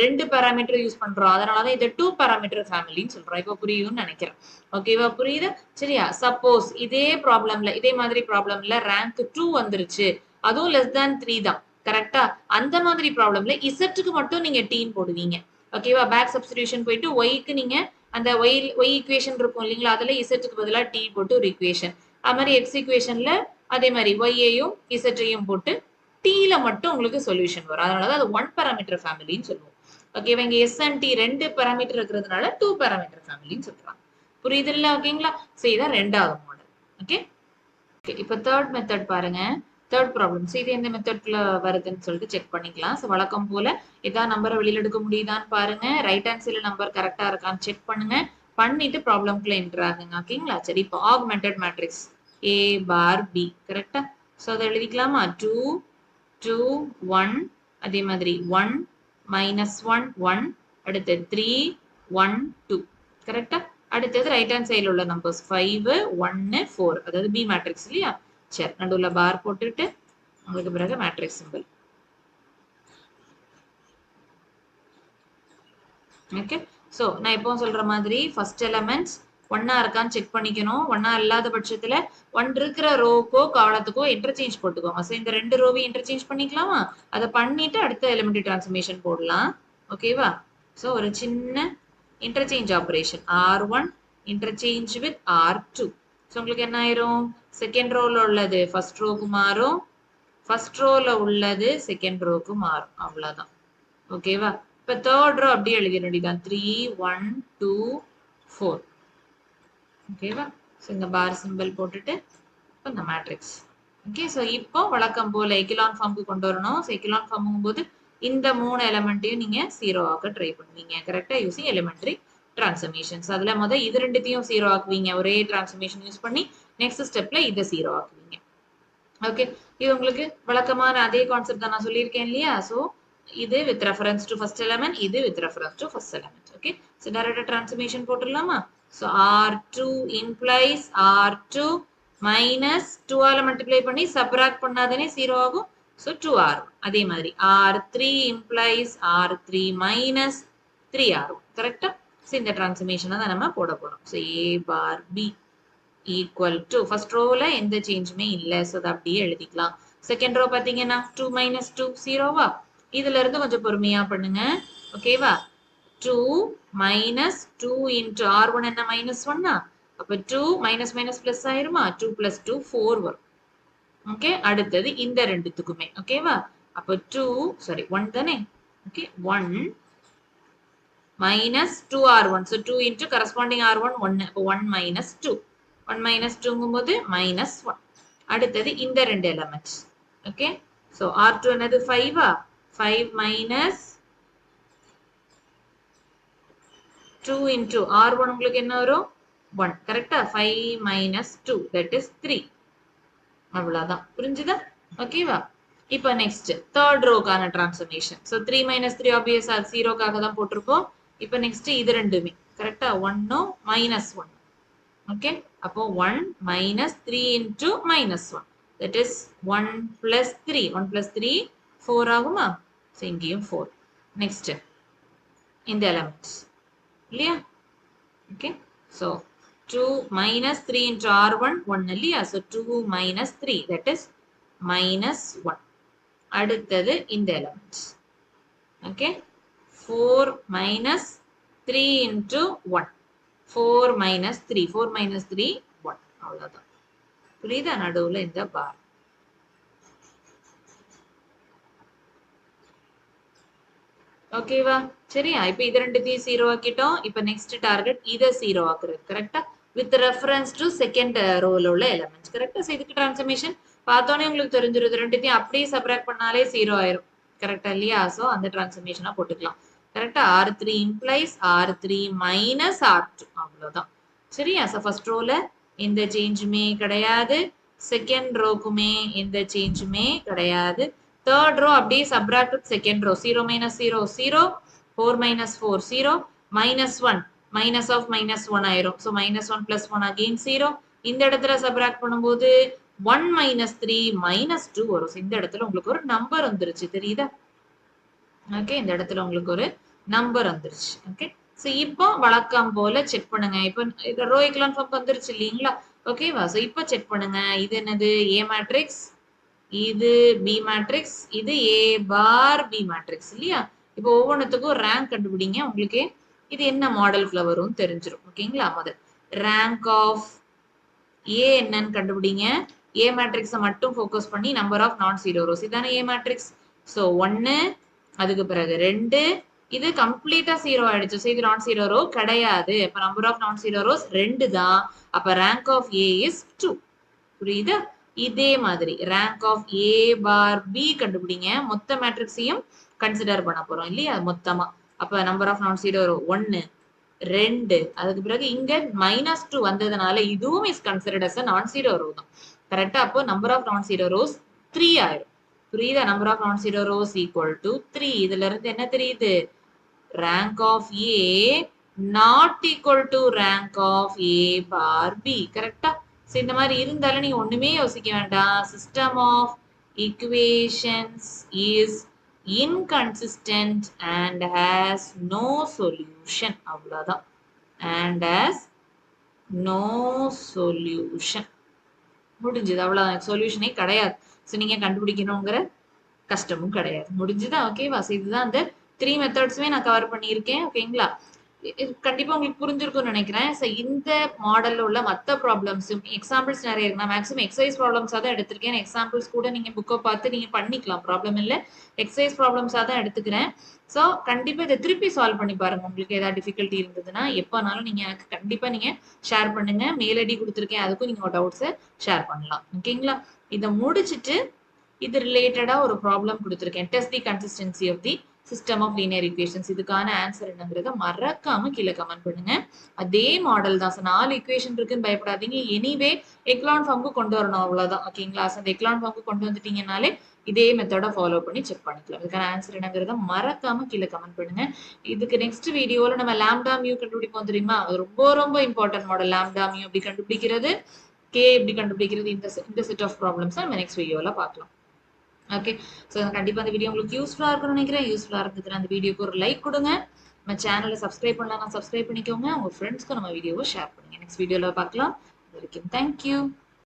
ரெண்டு பேராமீட்டர் யூஸ் பண்றோம். அதனாலதான் இதை 2 பேராமீட்டர் ஃபேமிலின்னு சொல்றோம். இப்போ புரியுதுன்னு நினைக்கிறேன். ஓகேவா? புரியுது? சரியா? சப்போஸ் இதே ப்ராப்ளம்ல, இதே மாதிரி ப்ராப்ளம்ல ரேங்க் 2 வந்துருச்சு, அதுவும் லெஸ் தேன் 3 தான். கரெக்டா? அந்த மாதிரி ப்ராப்ளம்ல இசட்டுக்கு மட்டும் நீங்க டீன் போடுவீங்க. ஓகேவா? பேக் சப்ஸ்டிடியூஷன் போயிட்டு ஒய்க்கு நீங்க அந்த ஒய் ஈக்குவேஷன் இருக்கும் இல்லைங்களா, அதுல இசட்டுக்கு பதிலா டி போட்டு ஒரு ஈக்குவேஷன். அது மாதிரி எக்ஸ் ஈக்குவேஷன்ல அதே மாதிரி ஒய்யையும் இசட்டையும் போட்டு டீல மட்டும் உங்களுக்கு சொல்யூஷன் வரும். அதனாலதான் அது 1 பேராமீட்டர் ஃபேமிலின்னு சொல்லுவோம். ஓகேவா? இங்க எஸ் அண்ட் டி 2 பேராமீட்டர் இருக்கிறதுனால 2 பேராமீட்டர் ஃபேமிலின்னு சொல்றாங்க. புரியுது இல்ல? ஓகேங்களா? இதான் ரெண்டாவது மாடல். ஓகே, இப்ப தேர்ட் மெத்தட் பாருங்க. Third problem. இது எந்த மெத்தட்ல வருதுன்னு சொல்லிட்டு செக் பண்ணிக்கலாம். வழக்கம் போல ஏதாவது நம்பரை வெளியில எடுக்க முடியுதான்னு பாருங்க. ரைட் ஹேண்ட் சைடுல நம்பர் கரெக்டா இருக்கான்னு செக் பண்ணுங்க. பண்ணிட்டு ப்ராப்ளம்குள்ள என்டர் ஆகுங்க. ஓகேங்களா? சரி, இப்போ augmented matrix A bar B கரெக்டா? அதை எழுதிக்கலாமா? 2 2 1 அதே மாதிரி 1 -1 1 அடுத்து 3 1 2 கரெக்டா? அடுத்தது ரைட் ஹேண்ட் சைடுல உள்ள நம்பர்ஸ் 5 1 4, அதாவது பி மேட்ரிக்ஸ் இல்லையா? சரி, நடுவுல பார் போட்டுட்டு உங்களுக்கு பிறகு மேட்ரிக்ஸ் சிம்பிள். ஓகே, சோ நான் எப்பவும் சொல்ற மாதிரி ஃபர்ஸ்ட் எலிமெண்ட்ஸ் ஒன்னா இருக்கான்னு செக் பண்ணிக்கணும். ஒன்னா இல்லாத பட்சத்துல 1 இருக்கிற ரோக்கோ காலத்துக்கோ இன்டர்சேஞ்ச் போட்டுக்கோங்க. சோ இந்த ரெண்டு ரோவையும் இன்டர்சேஞ்ச் பண்ணிக்கலாமா? அதை பண்ணிட்டு அடுத்த எலிமெண்டரி டிரான்ஸ்ஃபர்மேஷன் போடலாம். ஓகேவா? சோ ஒரு சின்ன interchange operation R1 interchange with R2. So உங்களுக்கு என்ன ஆயிரும்? செகண்ட் ரோல உள்ளது ஃபர்ஸ்ட் ரோக்கு மாறும், ஃபர்ஸ்ட் ரோல உள்ளது செகண்ட் ரோக்கு மாறும். அவ்வளவுதான். ஓகேவா? இப்ப தேர்ட் ரோ அப்படியே எழுதிட வேண்டியதான். 3 1 2 4. ஓகேவா? ஸோ இந்த பார் சிம்பிள் போட்டுட்டு இந்த மேட்ரிக்ஸ். ஓகே, ஸோ இப்போ வழக்கம் போல எக்கிலான் ஃபார்முக்கு கொண்டு வரணும். ஸோ எக்கிலான் ஃபார்முங்கும் போது இந்த 3 எலிமெண்ட்டையும் நீங்க 0 ஆக்க ட்ரை பண்ணுவீங்க. கரெக்டா? Using elementary transformations. அதுல முதல் இது ரெண்டுத்தையும் 0 ஆக்குவீங்க. ஒரே டிரான்ஸ்ஃபர்மேஷன் யூஸ் பண்ணி நெக்ஸ்ட் ஸ்டெப்ல இதை 0 ஆக்குவீங்க. ஓகே, இது உங்களுக்கு வழக்கமான அதே கான்செப்ட் தான் நான் சொல்லியிருக்கேன் இல்லையா? ஸோ இது with reference to first element, இது with reference to first element. Okay, so டைரக்டா டிரான்ஸ்ஃபர்மேஷன் போட்டுடலாமா? So R2 implies R2 minus 2 ஆல மல்டிப்ளை பண்ணி சப்ராக்ட் பண்ணாதானே 0 ஆகும். So 2R. அதே மாதிரி R3 implies R3 minus 3R. கரெக்டா? ஸோ இந்த டிரான்ஸ்ஃபர்மேஷனை தான் நம்ம போட போறோம். So A bar B equal to first ரோல எந்த சேஞ்சுமே இல்ல. ஸோ அதை அப்படியே எழுதிக்கலாம். செகண்ட் ரோ பாத்தீங்கன்னா 2 மைனஸ் 2 0வா? இதுல இருந்து கொஞ்சம் பொறுமையா பண்ணுங்க. ஓகேவா? 2 மைனஸ் 2 இன்டு R1 என்ன மைனஸ் 1. அப்ப 2 மைனஸ் மைனஸ் பிளஸ் ஆயிருமா? 2 பிளஸ் 2 4 வரும். ஓகே, அடுத்தது இந்த ரெண்டுத்துக்குமே. ஓகேவா? அப்ப 2 சாரி 1 தானே? Okay, 1 minus 2R1. So 2 into corresponding R1 1. அப்போ 1 minus 2. 1 minus 2 போது minus 1. அடுத்தது இந்த ரெண்டு elements. Okay. So R2 என்னது 5. 5 minus 2 into R1 உங்களுக்கு என்ன வரும்? 1. கரெக்டா? 5 minus 2. That is 3. அவ்வளவுதான். புரிஞ்சுதா? ஓகேவா? இப்போ நெக்ஸ்ட் தேர்ட் ரோக்கான டிரான்ஸ்ஃபர்மேஷன். ஸோ 3 மைனஸ் 3 ஆப்வியஸா 0க்காக தான் போட்டிருக்கோம். இப்போ நெக்ஸ்ட் இது ரெண்டுமே கரெக்டா? 1 மைனஸ் 1. ஓகே, அப்போ 1 minus 3 into minus 1. That is 1 plus 3. 1 plus 3 4 ஆகுமா? ஸோ இங்கேயும் 4. நெக்ஸ்ட் இந்த எலிமெண்ட்ஸ் இல்லையா? Okay, so 2 minus 3 into R1 1 இல்லையா? So 2 minus 3 that is minus 1. அடுத்தது இந்த elements. Okay, 4 minus 3 into 1. 4 minus 3. 4 minus 3 1. அவ்வளவுதான். புரியுதா? நடுவுல இந்த பார். ஓகேவா? சரியா? இப்போ இது ரெண்டுத்தையும் 0 ஆக்கிட்டோம். இப்போ நெக்ஸ்ட் டார்கெட் இதை 0 ஆக்குறது. கரெக்டா? with reference to second row உள்ள elements. கரெக்டா? So இதுக்கு transformation பார்த்தோன்னே உங்களுக்கு தெரிஞ்சிரும். இது ரெண்டுத்தையும் அப்படியே subtract பண்ணாலே 0 ஆயிரும். கரெக்டா இல்லையா? So அந்த transformation போட்டுக்கலாம். கரெக்டா? R3 implies R3 minus R2. அவ்வளவுதான். சரியா? So first rowல எந்த சேஞ்சுமே கிடையாது. செகண்ட் ரோக்குமே எந்த சேஞ்சுமே கிடையாது. தேர்ட் ரோ அப்படியே subtract with second row. 0 minus 0 0, 4 minus 4 0, minus 1 minus of minus 1 ஆயிரும். So minus 1 plus 1 again 0. இந்த இடத்துல subtract பண்ணும்போது 1 minus 3 minus 2 வரும். இந்த இடத்துல உங்களுக்கு ஒரு நம்பர் வந்துருச்சு. தெரியுதா? ஓகே, இந்த இடத்துல உங்களுக்கு ஒரு நம்பர் வந்துருச்சு. ஓகே, ஸோ இப்போ வழக்கம் போல செக் பண்ணுங்க. இப்போ இது ரோ எக்லான் ஃபார்ம் வந்துருச்சு இல்லைங்களா? ஓகேவா? ஸோ இப்போ செக் பண்ணுங்க. இது என்னது? ஏ மேட்ரிக்ஸ், இது பி மேட்ரிக்ஸ், இது ஏ பார் பி மேட்ரிக்ஸ் இல்லையா? இப்போ ஒவ்வொன்றுத்துக்கும் ரேங்க் கண்டுபிடிங்க. உங்களுக்கு இது என்ன மாடல்குள்ள வரும்னு தெரிஞ்சிடும். ஓகேங்களா? முதல் ரேங்க் ஆஃப் ஏ என்னன்னு கண்டுபிடிங்க. ஏ மேட்ரிக்ஸை மட்டும் ஃபோக்கஸ் பண்ணி number of non zero rose. இதானே ஏ மேட்ரிக்ஸ். ஸோ 1, அதுக்கு பிறகு 2, இது கம்ப்ளீட்டா 0 ஆயிடுச்சு. ஸோ இது நான் ஜீரோ ரோ கிடையாது. அப்ப number of non zero rose 2 தான். அப்ப ரேங்க் ஆஃப் ஏ இஸ் 2. புரியுதா? இதே மாதிரி rank of A bar B கண்டுபிடிங்க. மொத்த மேட்ரிக்ஸையும் கன்சிடர் பண்ண போறோம் இல்லையா? மொத்தமா. அப்ப number of non zero row 1, 2, அதுக்கு பிறகு இங்க -2 வந்ததுனால இதுவும் is considered as a non-zero row தான். கரெக்டா? அப்போ நம்பர் ஆஃப் non-zero rows 3 ஆயிரும். புரியுதா? Number of non-zero rows equal to 3. இதுல இருந்து என்ன தெரியுது? rank of A not equal to rank of A bar B. கரெக்டா? சோ இந்த மாதிரி இருந்தாலும் நீங்க ஒண்ணுமே யோசிக்க வேண்டாம். System of equations is inconsistent and has no solution. அவ்வளவுதான். And has no solution. முடிஞ்சது. அவ்வளவுதான். சொல்யூஷனே கிடையாது. ஸோ நீங்க கண்டுபிடிக்கணுங்கிற கஷ்டமும் கிடையாது. முடிஞ்சுதா? ஓகேவா? ஸோ இதுதான் அந்த 3 மெத்தட்ஸுமே நான் கவர் பண்ணியிருக்கேன். ஓகேங்களா? கண்டிப்பா உங்களுக்கு புரிஞ்சிருக்கும்னு நினைக்கிறேன். ஸோ இந்த மாடல்ல உள்ள மற்ற ப்ராப்ளம்ஸும் எக்ஸாம்பிள்ஸ் நிறைய இருக்கு. நான் மேக்ஸிமம் எக்ஸசைஸ் ப்ராப்ளம்ஸாக தான் எடுத்திருக்கேன். எக்ஸாம்பிள்ஸ் கூட நீங்க புக்கை பார்த்து நீங்க பண்ணிக்கலாம். ப்ராப்ளம் இல்லை. எக்ஸசைஸ் ப்ராப்ளம்ஸாக தான் எடுத்துக்கிறேன். ஸோ கண்டிப்பா இதை திருப்பி சால்வ் பண்ணி பாருங்க. உங்களுக்கு ஏதாவது டிஃபிகல்ட்டி இருந்ததுன்னா எப்போனாலும் நீங்க எனக்கு கண்டிப்பா நீங்க ஷேர் பண்ணுங்க. மெயில் ஐடி கொடுத்துருக்கேன். அதுக்கும் நீங்க டவுட்ஸை ஷேர் பண்ணலாம். ஓகேங்களா? இதை முடிச்சுட்டு இது ரிலேட்டடா ஒரு ப்ராப்ளம் கொடுத்துருக்கேன். Test the consistency of the system of linear equations. இதுக்கான ஆன்சர் என்னங்கிறத மறக்காம கீழே கமெண்ட் பண்ணுங்க. அதே மாடல் தான். 4 ஈக்குவேஷன் இருக்குன்னு பயப்படாதீங்க. எனிவே எக்லான் ஃபார்முக்கு கொண்டு வரணும். அவ்வளவுதான். ஓகேங்களா? அந்த எக்லான் ஃபார்முக்கு கொண்டு வந்துட்டீங்கனாலே இதே மெத்தட ஃபாலோ பண்ணி செக் பண்ணிக்கலாம். இதுக்கான ஆன்சர் என்னங்கிறத மறக்காம கீழே கமெண்ட் பண்ணுங்க. இதுக்கு நெக்ஸ்ட் வீடியோல நம்ம லாம்டா மியூ கண்டுபிடிப்போம் தெரியுமா? அது ரொம்ப ரொம்ப இம்பார்ட்டன்ட் மாடல். லாம்டா மியூ எப்படி கண்டுபிடிக்கிறது, கே எப்படி கண்டுபிடிக்கிறது, இந்த செட் ஆஃப் ப்ராப்ளம்ஸ் நம்ம நெக்ஸ்ட் வீடியோல பார்க்கலாம். ஓகே, ஸோ கண்டிப்பாக அந்த வீடியோ உங்களுக்கு யூஸ்ஃபுல்லாக இருக்கும்னு நினைக்கிறேன். யூஸ்ஃபுல்லாக இருந்ததுன்னா அந்த வீடியோக்கு ஒரு லைக் கொடுங்க. நம்ம சேனலை சப்ஸ்கிரைப் பண்ணலாம், சப்ஸ்கிரைப் பண்ணிக்கோங்க. உங்கள் ஃப்ரெண்ட்ஸ்க்கு நம்ம வீடியோவை ஷேர் பண்ணுங்க. நெக்ஸ்ட் வீடியோவில் பார்க்கலாம். இது வரைக்கும் தேங்க்யூ.